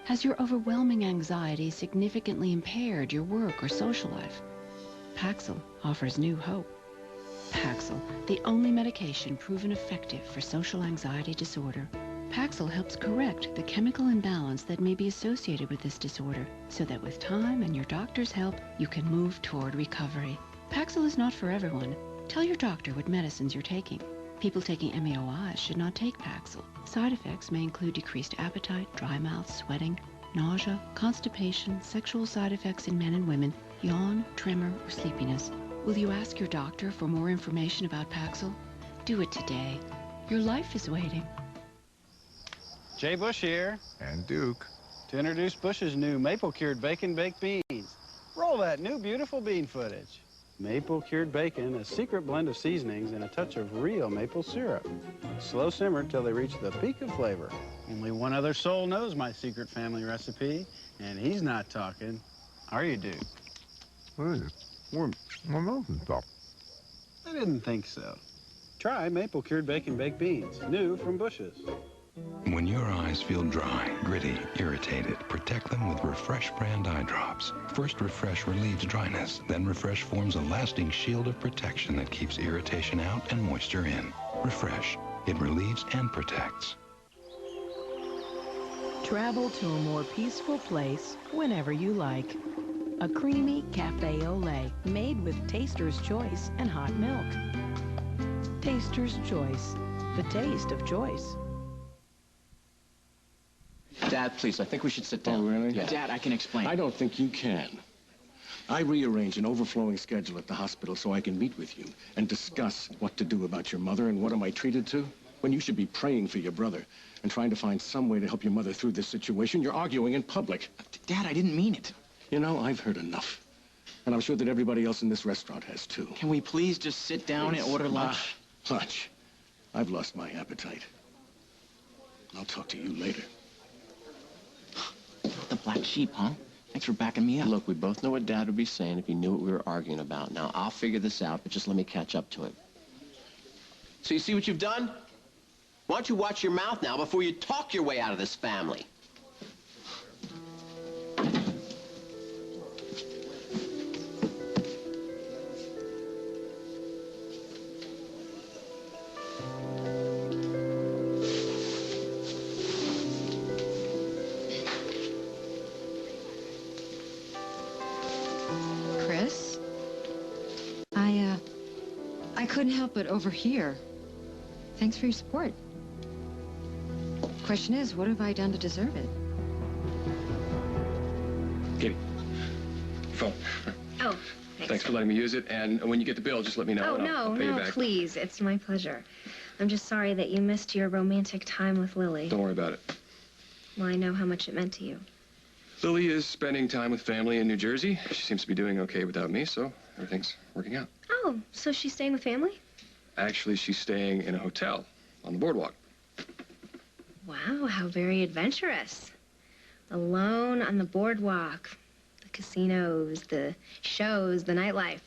Speaker 21: Has your overwhelming anxiety significantly impaired your work or social life? Paxil offers new hope. Paxil, the only medication proven effective for social anxiety disorder. Paxil helps correct the chemical imbalance that may be associated with this disorder, so that with time and your doctor's help, you can move toward recovery. Paxil is not for everyone. Tell your doctor what medicines you're taking. People taking MAOIs should not take Paxil. Side effects may include decreased appetite, dry mouth, sweating, nausea, constipation, sexual side effects in men and women, yawn, tremor, or sleepiness. Will you ask your doctor for more information about Paxil? Do it today. Your life is waiting.
Speaker 1: Jay Bush here.
Speaker 28: And Duke.
Speaker 1: To introduce Bush's new maple-cured bacon baked beans. Roll that new beautiful bean footage. Maple-cured bacon, a secret blend of seasonings and a touch of real maple syrup. Slow simmer till they reach the peak of flavor. Only one other soul knows my secret family recipe, and he's not talking. Are you, Duke?
Speaker 28: What is it? What else is up?
Speaker 1: I didn't think so. Try maple-cured bacon baked beans, new from Bush's.
Speaker 20: When your eyes feel dry, gritty, irritated, protect them with Refresh brand eye drops. First, Refresh relieves dryness. Then Refresh forms a lasting shield of protection that keeps irritation out and moisture in. Refresh. It relieves and protects.
Speaker 14: Travel to a more peaceful place whenever you like. A creamy cafe au lait made with Taster's Choice and hot milk. Taster's Choice, the taste of choice.
Speaker 8: Dad, please, I think we should sit down.
Speaker 7: Oh, really?
Speaker 8: Yeah.
Speaker 7: Dad, I can explain. I don't think you can. I rearranged an overflowing schedule at the hospital so I can meet with you and discuss what to do about your mother and what am I treated to. When you should be praying for your brother and trying to find some way to help your mother through this situation, you're arguing in public.
Speaker 8: Dad, I didn't mean it.
Speaker 7: You know, I've heard enough. And I'm sure that everybody else in this restaurant has too.
Speaker 8: Can we please just sit down and order lunch?
Speaker 7: Lunch. I've lost my appetite. I'll talk to you later.
Speaker 8: The black sheep, huh? Thanks for backing me up.
Speaker 7: Look, we both know what Dad would be saying if he knew what we were arguing about. Now, I'll figure this out, but just let me catch up to it.
Speaker 8: So you see what you've done? Why don't you watch your mouth now before you talk your way out of this family?
Speaker 6: Chris? I couldn't help but overhear. Thanks for your support. Question is, what have I done to deserve it?
Speaker 4: Katie, phone.
Speaker 2: Oh,
Speaker 4: Thanks for letting me use it. And when you get the bill, just let me know.
Speaker 9: Oh,
Speaker 4: and I'll pay you
Speaker 9: no,
Speaker 4: back.
Speaker 9: please. It's my pleasure. I'm just sorry that you missed your romantic time with Lily.
Speaker 4: Don't worry about it.
Speaker 9: Well, I know how much it meant to you.
Speaker 4: Lily is spending time with family in New Jersey. She seems to be doing okay without me, so everything's working out.
Speaker 9: Oh, so she's staying with family?
Speaker 4: Actually, she's staying in a hotel on the boardwalk.
Speaker 9: Wow, how very adventurous. Alone on the boardwalk. The casinos, the shows, the nightlife.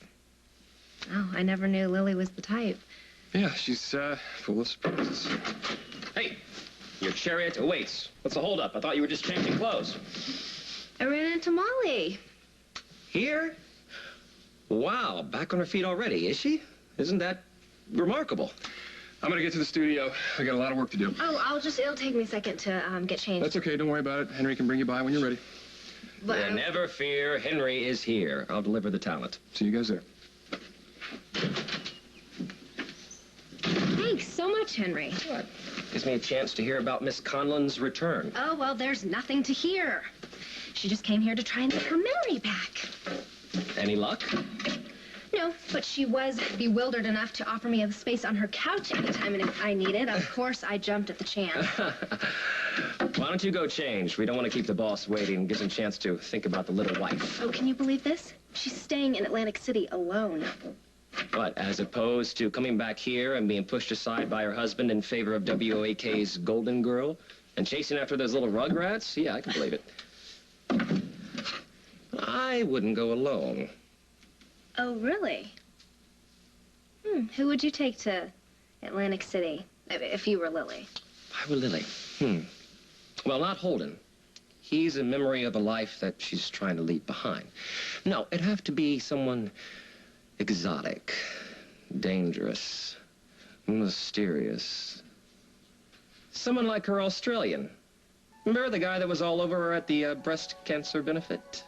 Speaker 9: Oh, I never knew Lily was the type.
Speaker 4: Yeah, she's full of surprises.
Speaker 10: Hey, your chariot awaits. What's the holdup? I thought you were just changing clothes.
Speaker 9: I ran into Molly.
Speaker 10: Here? Wow, back on her feet already, is she? Isn't that remarkable?
Speaker 4: I'm gonna get to the studio. I got a lot of work to do.
Speaker 9: Oh, it'll take me a second to get changed.
Speaker 4: That's okay, don't worry about it. Henry can bring you by when you're ready.
Speaker 9: But
Speaker 10: Yeah, never fear, Henry is here. I'll deliver the talent.
Speaker 4: See you guys there.
Speaker 9: Thanks so much, Henry.
Speaker 10: What? Gives me a chance to hear about Miss Conlon's return.
Speaker 9: Oh, well, there's nothing to hear. She just came here to try and get her memory back.
Speaker 10: Any luck?
Speaker 9: No, but she was bewildered enough to offer me a space on her couch anytime and if I needed. Of course, I jumped at the chance.
Speaker 10: Why don't you go change? We don't want to keep the boss waiting. Gives him a chance to think about the little wife.
Speaker 9: Oh, can you believe this? She's staying in Atlantic City alone.
Speaker 10: But as opposed to coming back here and being pushed aside by her husband in favor of WOAK's Golden Girl and chasing after those little rugrats? Yeah, I can believe it. I wouldn't go alone.
Speaker 9: Oh, really? Who would you take to Atlantic City if you were Lily?
Speaker 10: If I were Lily? Well, not Holden. He's a memory of a life that she's trying to leave behind. No, it'd have to be someone exotic, dangerous, mysterious. Someone like her Australian. Remember the guy that was all over her at the breast cancer benefit?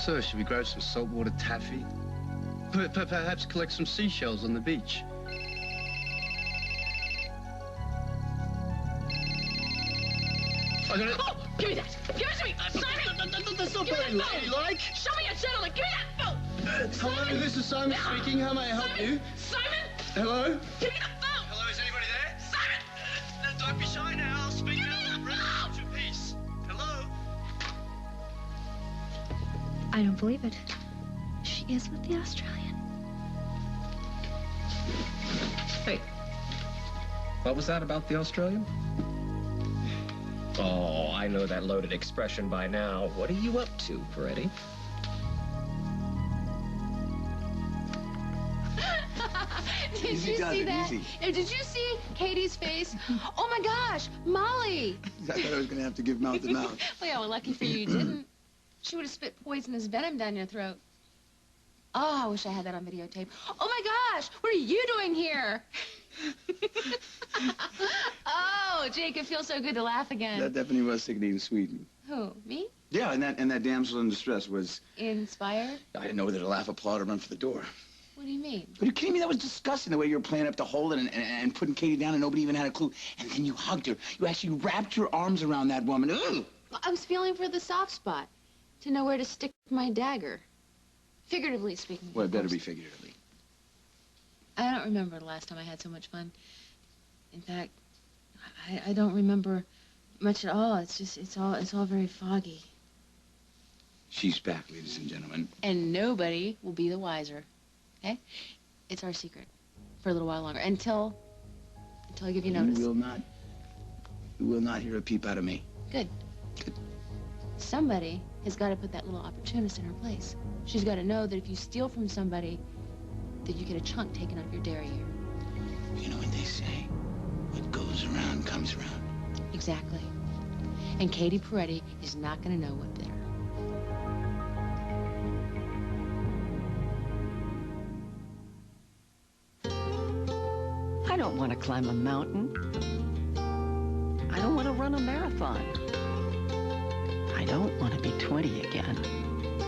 Speaker 16: So, should we grab some saltwater taffy? Perhaps collect some seashells on the beach. I'm gonna...
Speaker 3: Oh, give me that. Give it to me. Simon!
Speaker 16: That's not
Speaker 3: Give me
Speaker 16: very
Speaker 3: that phone.
Speaker 16: ladylike.
Speaker 3: Show me a gentleman. Give me that phone.
Speaker 16: Hello, this is Simon speaking. How may I help you?
Speaker 3: Simon!
Speaker 16: Hello?
Speaker 3: Give me the phone.
Speaker 16: Hello, is anybody there?
Speaker 3: Simon!
Speaker 16: Don't be shy now. I'll speak
Speaker 3: Give me
Speaker 16: out.
Speaker 3: the
Speaker 16: Rest
Speaker 3: phone.
Speaker 16: your peace. Hello?
Speaker 9: I don't believe it. She is with the Australian.
Speaker 10: Hey, what was that about the Australian? Oh, I know that loaded expression by now. What are you up to, Peretti?
Speaker 3: Did
Speaker 5: Easy
Speaker 3: you
Speaker 5: does
Speaker 3: see
Speaker 5: it,
Speaker 3: that?
Speaker 5: easy.
Speaker 3: Did you see Katie's face? Oh my gosh, Molly!
Speaker 5: I thought I was going to have to give mouth to mouth.
Speaker 3: Well, yeah, well, lucky for you, you didn't. She would have spit poisonous venom down your throat. Oh, I wish I had that on videotape. Oh my gosh, what are you doing here? Oh, Jake, it feels so good to laugh again.
Speaker 5: That definitely was sickening and sweet.
Speaker 3: Who, me?
Speaker 5: Yeah, and that damsel in distress was...
Speaker 3: Inspired?
Speaker 5: I didn't know whether to laugh, applaud, or run for the door.
Speaker 3: What do you mean?
Speaker 5: Are you kidding me? That was disgusting, the way you were playing up to hold it and putting Katie down and nobody even had a clue. And then you hugged her. You actually wrapped your arms around that woman. Ugh!
Speaker 3: Well, I was feeling for the soft spot, to know where to stick my dagger. Figuratively speaking.
Speaker 5: Well, it better be figuratively.
Speaker 3: I don't remember the last time I had so much fun. In fact, I don't remember much at all. It's just, it's all very foggy.
Speaker 5: She's back, ladies and gentlemen.
Speaker 3: And nobody will be the wiser, okay? It's our secret for a little while longer, until I give you notice.
Speaker 5: You will not hear a peep out of me.
Speaker 3: Good. Somebody has got to put that little opportunist in her place. She's got to know that if you steal from somebody, that you get a chunk taken out of your derriere.
Speaker 5: You know what they say? What goes around comes around.
Speaker 3: Exactly. And Katie Peretti is not going to know what bit her.
Speaker 12: I don't want to climb a mountain. I don't want to run a marathon. I don't want to be 20 again.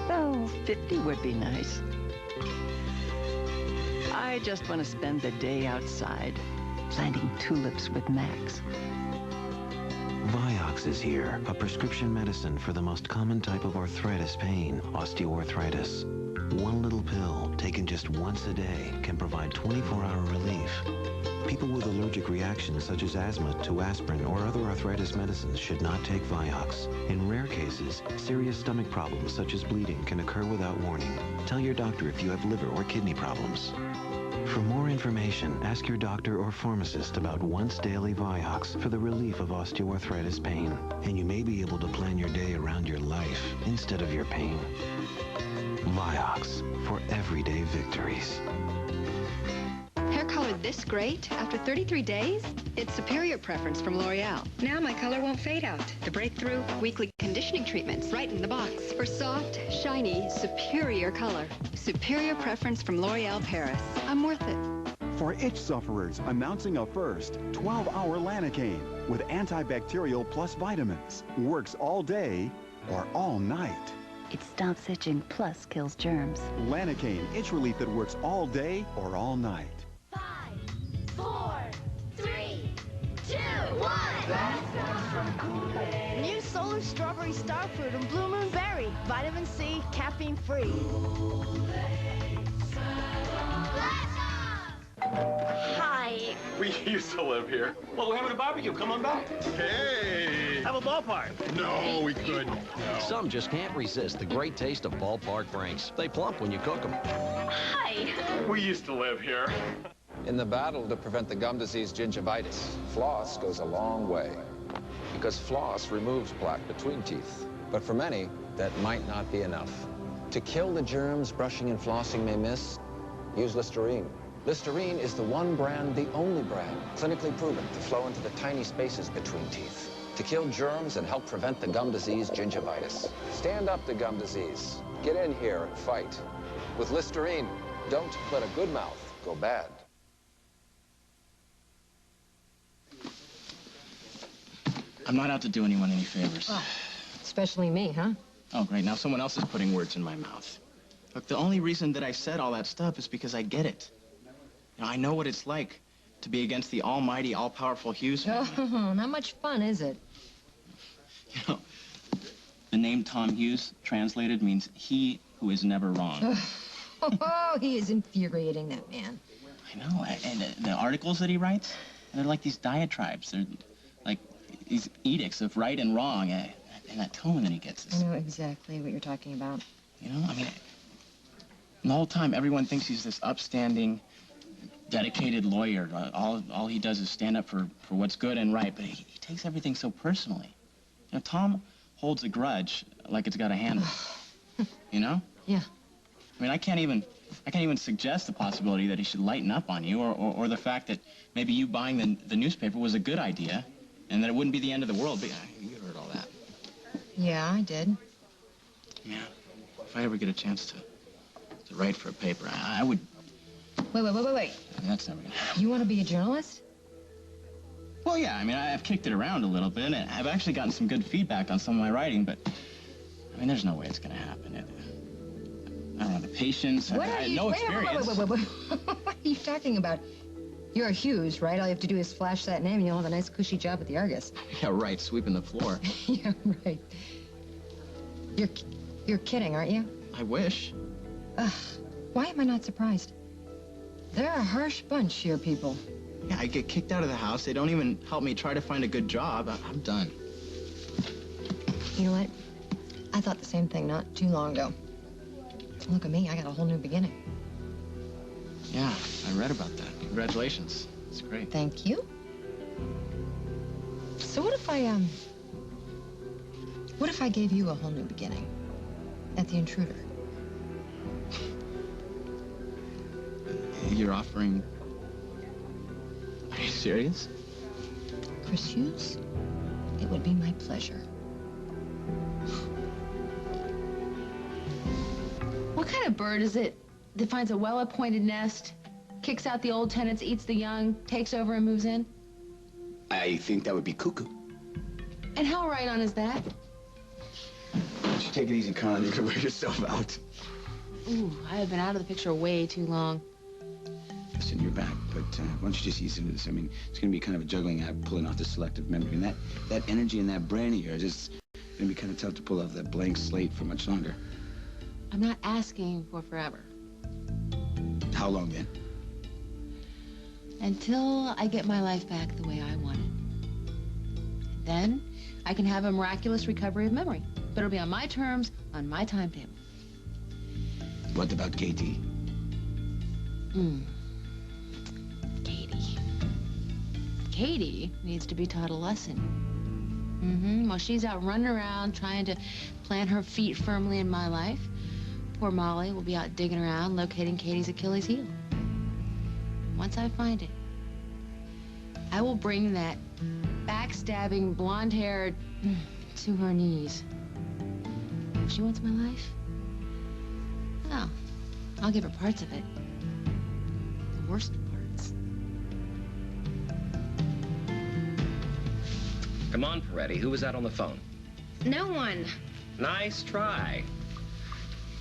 Speaker 12: Though 50 would be nice. I just want to spend the day outside, planting tulips with Max.
Speaker 17: Vioxx is here, a prescription medicine for the most common type of arthritis pain, osteoarthritis. One little pill, taken just once a day, can provide 24-hour relief. People with allergic reactions such as asthma to aspirin or other arthritis medicines should not take Vioxx. In rare cases, serious stomach problems such as bleeding can occur without warning. Tell your doctor if you have liver or kidney problems. For more information, ask your doctor or pharmacist about once daily Vioxx for the relief of osteoarthritis pain. And you may be able to plan your day around your life instead of your pain. Vioxx for everyday victories.
Speaker 22: Hair colored this great after 33 days? It's Superior Preference from L'Oreal. Now my color won't fade out. The breakthrough weekly conditioning treatments right in the box for soft, shiny, superior color. Superior Preference from L'Oreal Paris. I'm worth it.
Speaker 23: For itch sufferers, announcing a first 12-hour Lanacaine with antibacterial plus vitamins. Works all day or all night.
Speaker 24: It stops itching plus kills germs.
Speaker 23: Lanacaine, itch relief that works all day or all night.
Speaker 25: 5, 4, 3, 2, 1. New Solar Strawberry Starfruit and Blue Moon Berry. Vitamin C, caffeine free. Hi.
Speaker 26: We used to live here. Well, we're having a barbecue. Come on back. Hey! Have a ballpark. No, we couldn't. No.
Speaker 27: Some just can't resist the great taste of ballpark drinks. They plump when you cook them.
Speaker 25: Hi.
Speaker 26: We used to live here.
Speaker 29: In the battle to prevent the gum disease gingivitis, floss goes a long way. Because floss removes plaque between teeth. But for many, that might not be enough. To kill the germs brushing and flossing may miss, use Listerine. Listerine is the one brand, the only brand, clinically proven to flow into the tiny spaces between teeth. To kill germs and help prevent the gum disease gingivitis. Stand up to gum disease. Get in here and fight. With Listerine, don't let a good mouth go bad.
Speaker 15: I'm not out to do anyone any favors.
Speaker 6: Oh, especially me, huh?
Speaker 15: Oh, great. Now someone else is putting words in my mouth. Look, the only reason that I said all that stuff is because I get it. You know, I know what it's like to be against the almighty, all-powerful Hughes family.
Speaker 6: Oh, not much fun, is it?
Speaker 15: You know, the name Tom Hughes, translated, means he who is never wrong.
Speaker 6: Oh, he is infuriating, that man.
Speaker 15: I know, and the articles that he writes, they're like these diatribes. They're like these edicts of right and wrong, and that tone that he gets is...
Speaker 6: I know exactly what you're talking about.
Speaker 15: You know, I mean, the whole time everyone thinks he's this upstanding, dedicated lawyer. All he does is stand up for what's good and right, but he takes everything so personally. You know, Tom holds a grudge like it's got a handle. You know?
Speaker 6: Yeah.
Speaker 15: I mean, I can't even suggest the possibility that he should lighten up on you, or the fact that maybe you buying the newspaper was a good idea, and that it wouldn't be the end of the world. But you heard all that.
Speaker 6: Yeah, I did.
Speaker 15: Yeah. If I ever get a chance to write for a paper, I would...
Speaker 6: Wait.
Speaker 15: I mean, that's never gonna happen.
Speaker 6: You want to be a journalist?
Speaker 15: Well, yeah, I mean, I've kicked it around a little bit, and I've actually gotten some good feedback on some of my writing, but, I mean, there's no way it's gonna happen. I don't have the patience. I have no experience.
Speaker 6: Wait. What are you talking about? You're a Hughes, right? All you have to do is flash that name and you'll have a nice cushy job at the Argus.
Speaker 15: Yeah, right, sweeping the floor.
Speaker 6: Yeah, right. You're kidding, aren't you?
Speaker 15: I wish.
Speaker 6: Why am I not surprised? They're a harsh bunch, your people.
Speaker 15: Yeah, I get kicked out of the house. They don't even help me try to find a good job. I'm done.
Speaker 6: You know what? I thought the same thing not too long ago. Look at me, I got a whole new beginning.
Speaker 15: Yeah, I read about that. Congratulations. It's great.
Speaker 6: Thank you. So what if I gave you a whole new beginning at the Intruder?
Speaker 15: You're offering... Are you serious?
Speaker 6: Chris Hughes, it would be my pleasure.
Speaker 3: What kind of bird is it that finds a well-appointed nest, kicks out the old tenants, eats the young, takes over and moves in?
Speaker 5: I think that would be cuckoo.
Speaker 3: And how right on is that?
Speaker 5: You should take it easy, Con. You can wear yourself out.
Speaker 3: Ooh, I have been out of the picture way too long.
Speaker 5: Listen, you're back, but why don't you just ease into this? I mean, it's going to be kind of a juggling act, pulling off the selective memory. And that energy and that brain of yours is going to be kind of tough to pull off that blank slate for much longer.
Speaker 3: I'm not asking for forever.
Speaker 5: How long, then?
Speaker 3: Until I get my life back the way I want it. Then I can have a miraculous recovery of memory. But it'll be on my terms, on my timetable.
Speaker 5: What about Katie?
Speaker 3: Katie needs to be taught a lesson. While she's out running around trying to plant her feet firmly in my life, poor Molly will be out digging around, locating Katie's Achilles heel. Once I find it, I will bring that backstabbing, blonde-haired to her knees. If she wants my life, well, I'll give her parts of it. The worst parts.
Speaker 10: Come on, Peretti. Who was that on the phone?
Speaker 9: No one.
Speaker 10: Nice try.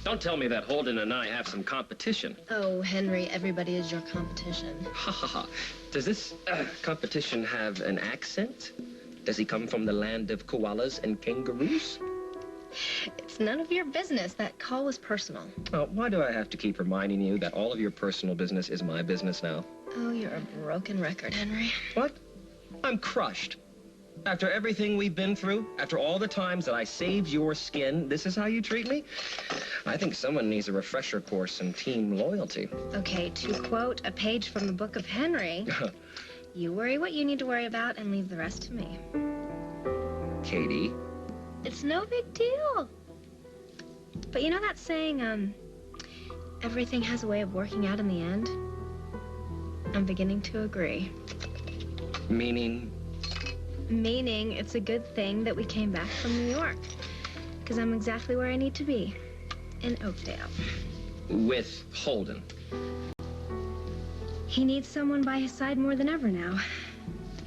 Speaker 10: Don't tell me that Holden and I have some competition.
Speaker 9: Oh, Henry, everybody is your competition.
Speaker 10: Ha ha ha. Does this competition have an accent? Does he come from the land of koalas and kangaroos?
Speaker 9: It's none of your business. That call was personal.
Speaker 10: Oh, why do I have to keep reminding you that all of your personal business is my business now?
Speaker 9: Oh, you're a broken record, Henry.
Speaker 10: What? I'm crushed. After everything we've been through, after all the times that I saved your skin, this is how you treat me? I think someone needs a refresher course in team loyalty.
Speaker 9: Okay, to quote a page from the book of Henry, you worry what you need to worry about and leave the rest to me.
Speaker 10: Katie?
Speaker 9: It's no big deal. But you know that saying, everything has a way of working out in the end? I'm beginning to agree.
Speaker 10: Meaning?
Speaker 9: Meaning it's a good thing that we came back from New York. Because I'm exactly where I need to be. In Oakdale.
Speaker 10: With Holden.
Speaker 9: He needs someone by his side more than ever now.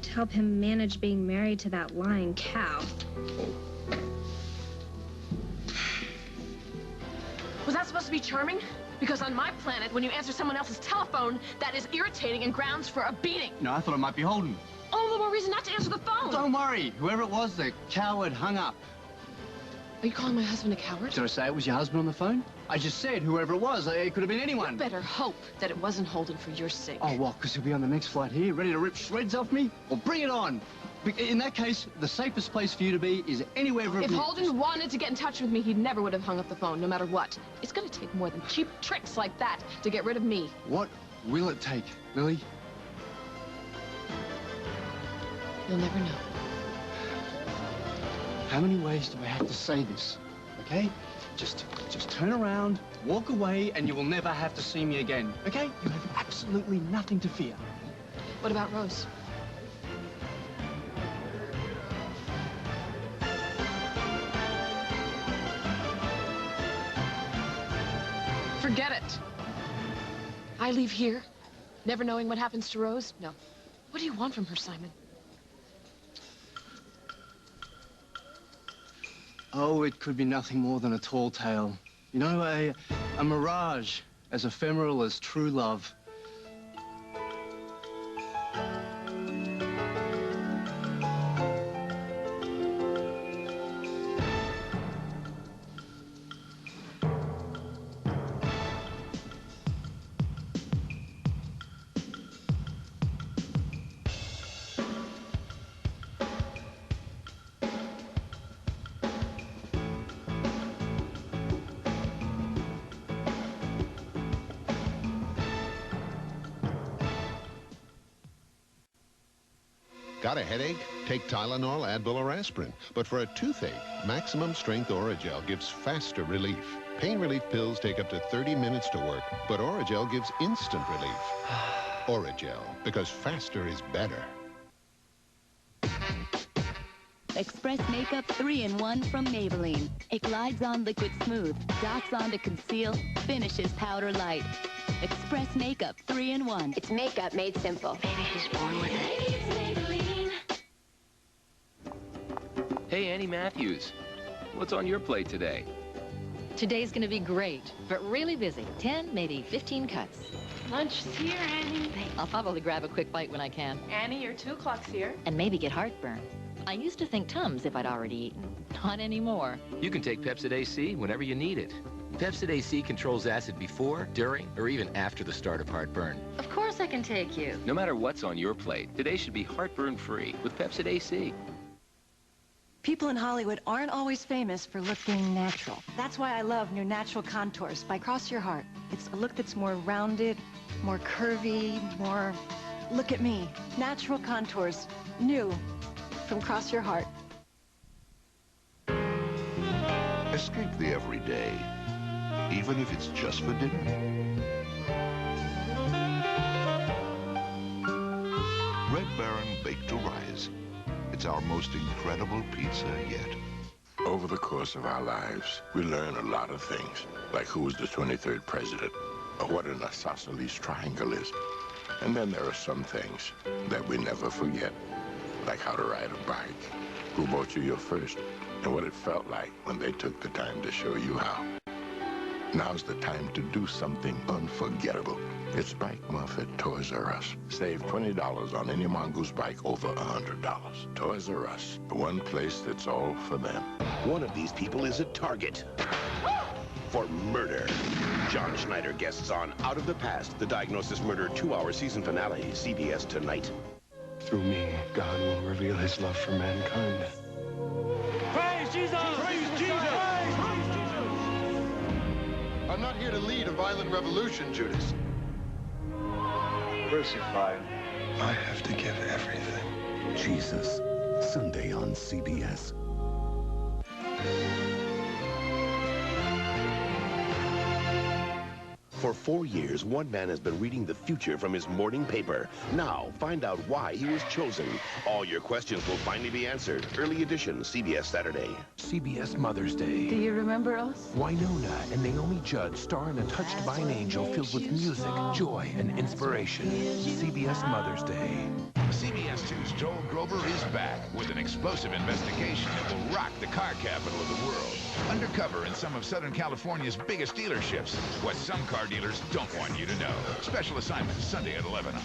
Speaker 9: To help him manage being married to that lying cow.
Speaker 3: Was that supposed to be charming? Because on my planet, when you answer someone else's telephone, that is irritating and grounds for a beating.
Speaker 16: No, I thought it might be Holden.
Speaker 2: All the more reason not to answer the phone.
Speaker 16: Don't worry. Whoever it was, the coward hung up.
Speaker 2: Are you calling my husband a coward?
Speaker 16: Did I say it was your husband on the phone? I just said whoever it was. It could have been anyone.
Speaker 2: You better hope that it wasn't Holden for your sake.
Speaker 16: Oh, what? Because he'll be on the next flight here, ready to rip shreds off me? Well, bring it on. In that case, the safest place for you to be is anywhere from...
Speaker 2: If Holden wanted to get in touch with me, he never would have hung up the phone, no matter what. It's going to take more than cheap tricks like that to get rid of me.
Speaker 16: What will it take, Lily?
Speaker 2: You'll never know.
Speaker 16: How many ways do I have to say this? Okay? Just turn around, walk away, and you will never have to see me again. Okay? You have absolutely nothing to fear.
Speaker 2: What about Rose? Forget it. I leave here, never knowing what happens to Rose? No. What do you want from her, Simon?
Speaker 16: Oh, it could be nothing more than a tall tale. You know, a mirage as ephemeral as true love.
Speaker 1: Got a headache? Take Tylenol, Advil, or aspirin. But for a toothache, Maximum Strength Oragel gives faster relief. Pain relief pills take up to 30 minutes to work, but Oragel gives instant relief. Oragel, because faster is better.
Speaker 24: Express Makeup 3-in-1 from Maybelline. It glides on liquid smooth, dots on to conceal, finishes powder light. Express Makeup 3-in-1.
Speaker 9: It's makeup made simple. Maybe she's born with it.
Speaker 11: Hey, Annie Matthews. What's on your plate today?
Speaker 13: Today's gonna be great, but really busy. 10, maybe 15 cuts.
Speaker 3: Lunch is here, Annie.
Speaker 13: I'll probably grab a quick bite when I can.
Speaker 3: Annie, your 2 o'clock's here.
Speaker 13: And maybe get heartburn. I used to think Tums if I'd already eaten. Not anymore.
Speaker 11: You can take Pepsid AC whenever you need it. Pepsid AC controls acid before, during, or even after the start of heartburn.
Speaker 13: Of course I can take you.
Speaker 11: No matter what's on your plate, today should be heartburn-free with Pepsid AC.
Speaker 14: People in Hollywood aren't always famous for looking natural. That's why I love new Natural Contours by Cross Your Heart. It's a look that's more rounded, more curvy, more... Look at me. Natural Contours. New. From Cross Your Heart.
Speaker 18: Escape the everyday, even if it's just for dinner. Red Baron Baked to Rise. It's our most incredible pizza yet.
Speaker 19: Over the course of our lives, we learn a lot of things, like who was the 23rd president, or what an isosceles triangle is. And then there are some things that we never forget, like how to ride a bike, who bought you your first, and what it felt like when they took the time to show you how. Now's the time to do something unforgettable. It's Bike Month at Toys R Us. Save $20 on any Mongoose bike over $100. Toys R Us, the one place that's all for them.
Speaker 20: One of these people is a target for murder. John Schneider guests on Out of the Past, the Diagnosis Murder 2-hour season finale, CBS tonight.
Speaker 4: Through me, God will reveal his love for mankind.
Speaker 26: Praise Jesus! Praise Jesus! Praise Jesus!
Speaker 21: I'm not here to lead a violent revolution, Judas.
Speaker 4: Crucified. I have to give everything.
Speaker 18: Jesus, Sunday on CBS.
Speaker 20: For 4 years, one man has been reading the future from his morning paper. Now, find out why he was chosen. All your questions will finally be answered. Early edition, CBS Saturday.
Speaker 19: CBS Mother's Day.
Speaker 14: Do you remember us?
Speaker 19: Winona and Naomi Judd star in A Touched by an Angel filled with music, joy, and inspiration. CBS Mother's Day.
Speaker 28: CBS 2's Joel Grover is back with an explosive investigation that will rock the car capital of the world. Undercover in some of Southern California's biggest dealerships. What some car dealers don't want you to know. Special assignment Sunday at 11 on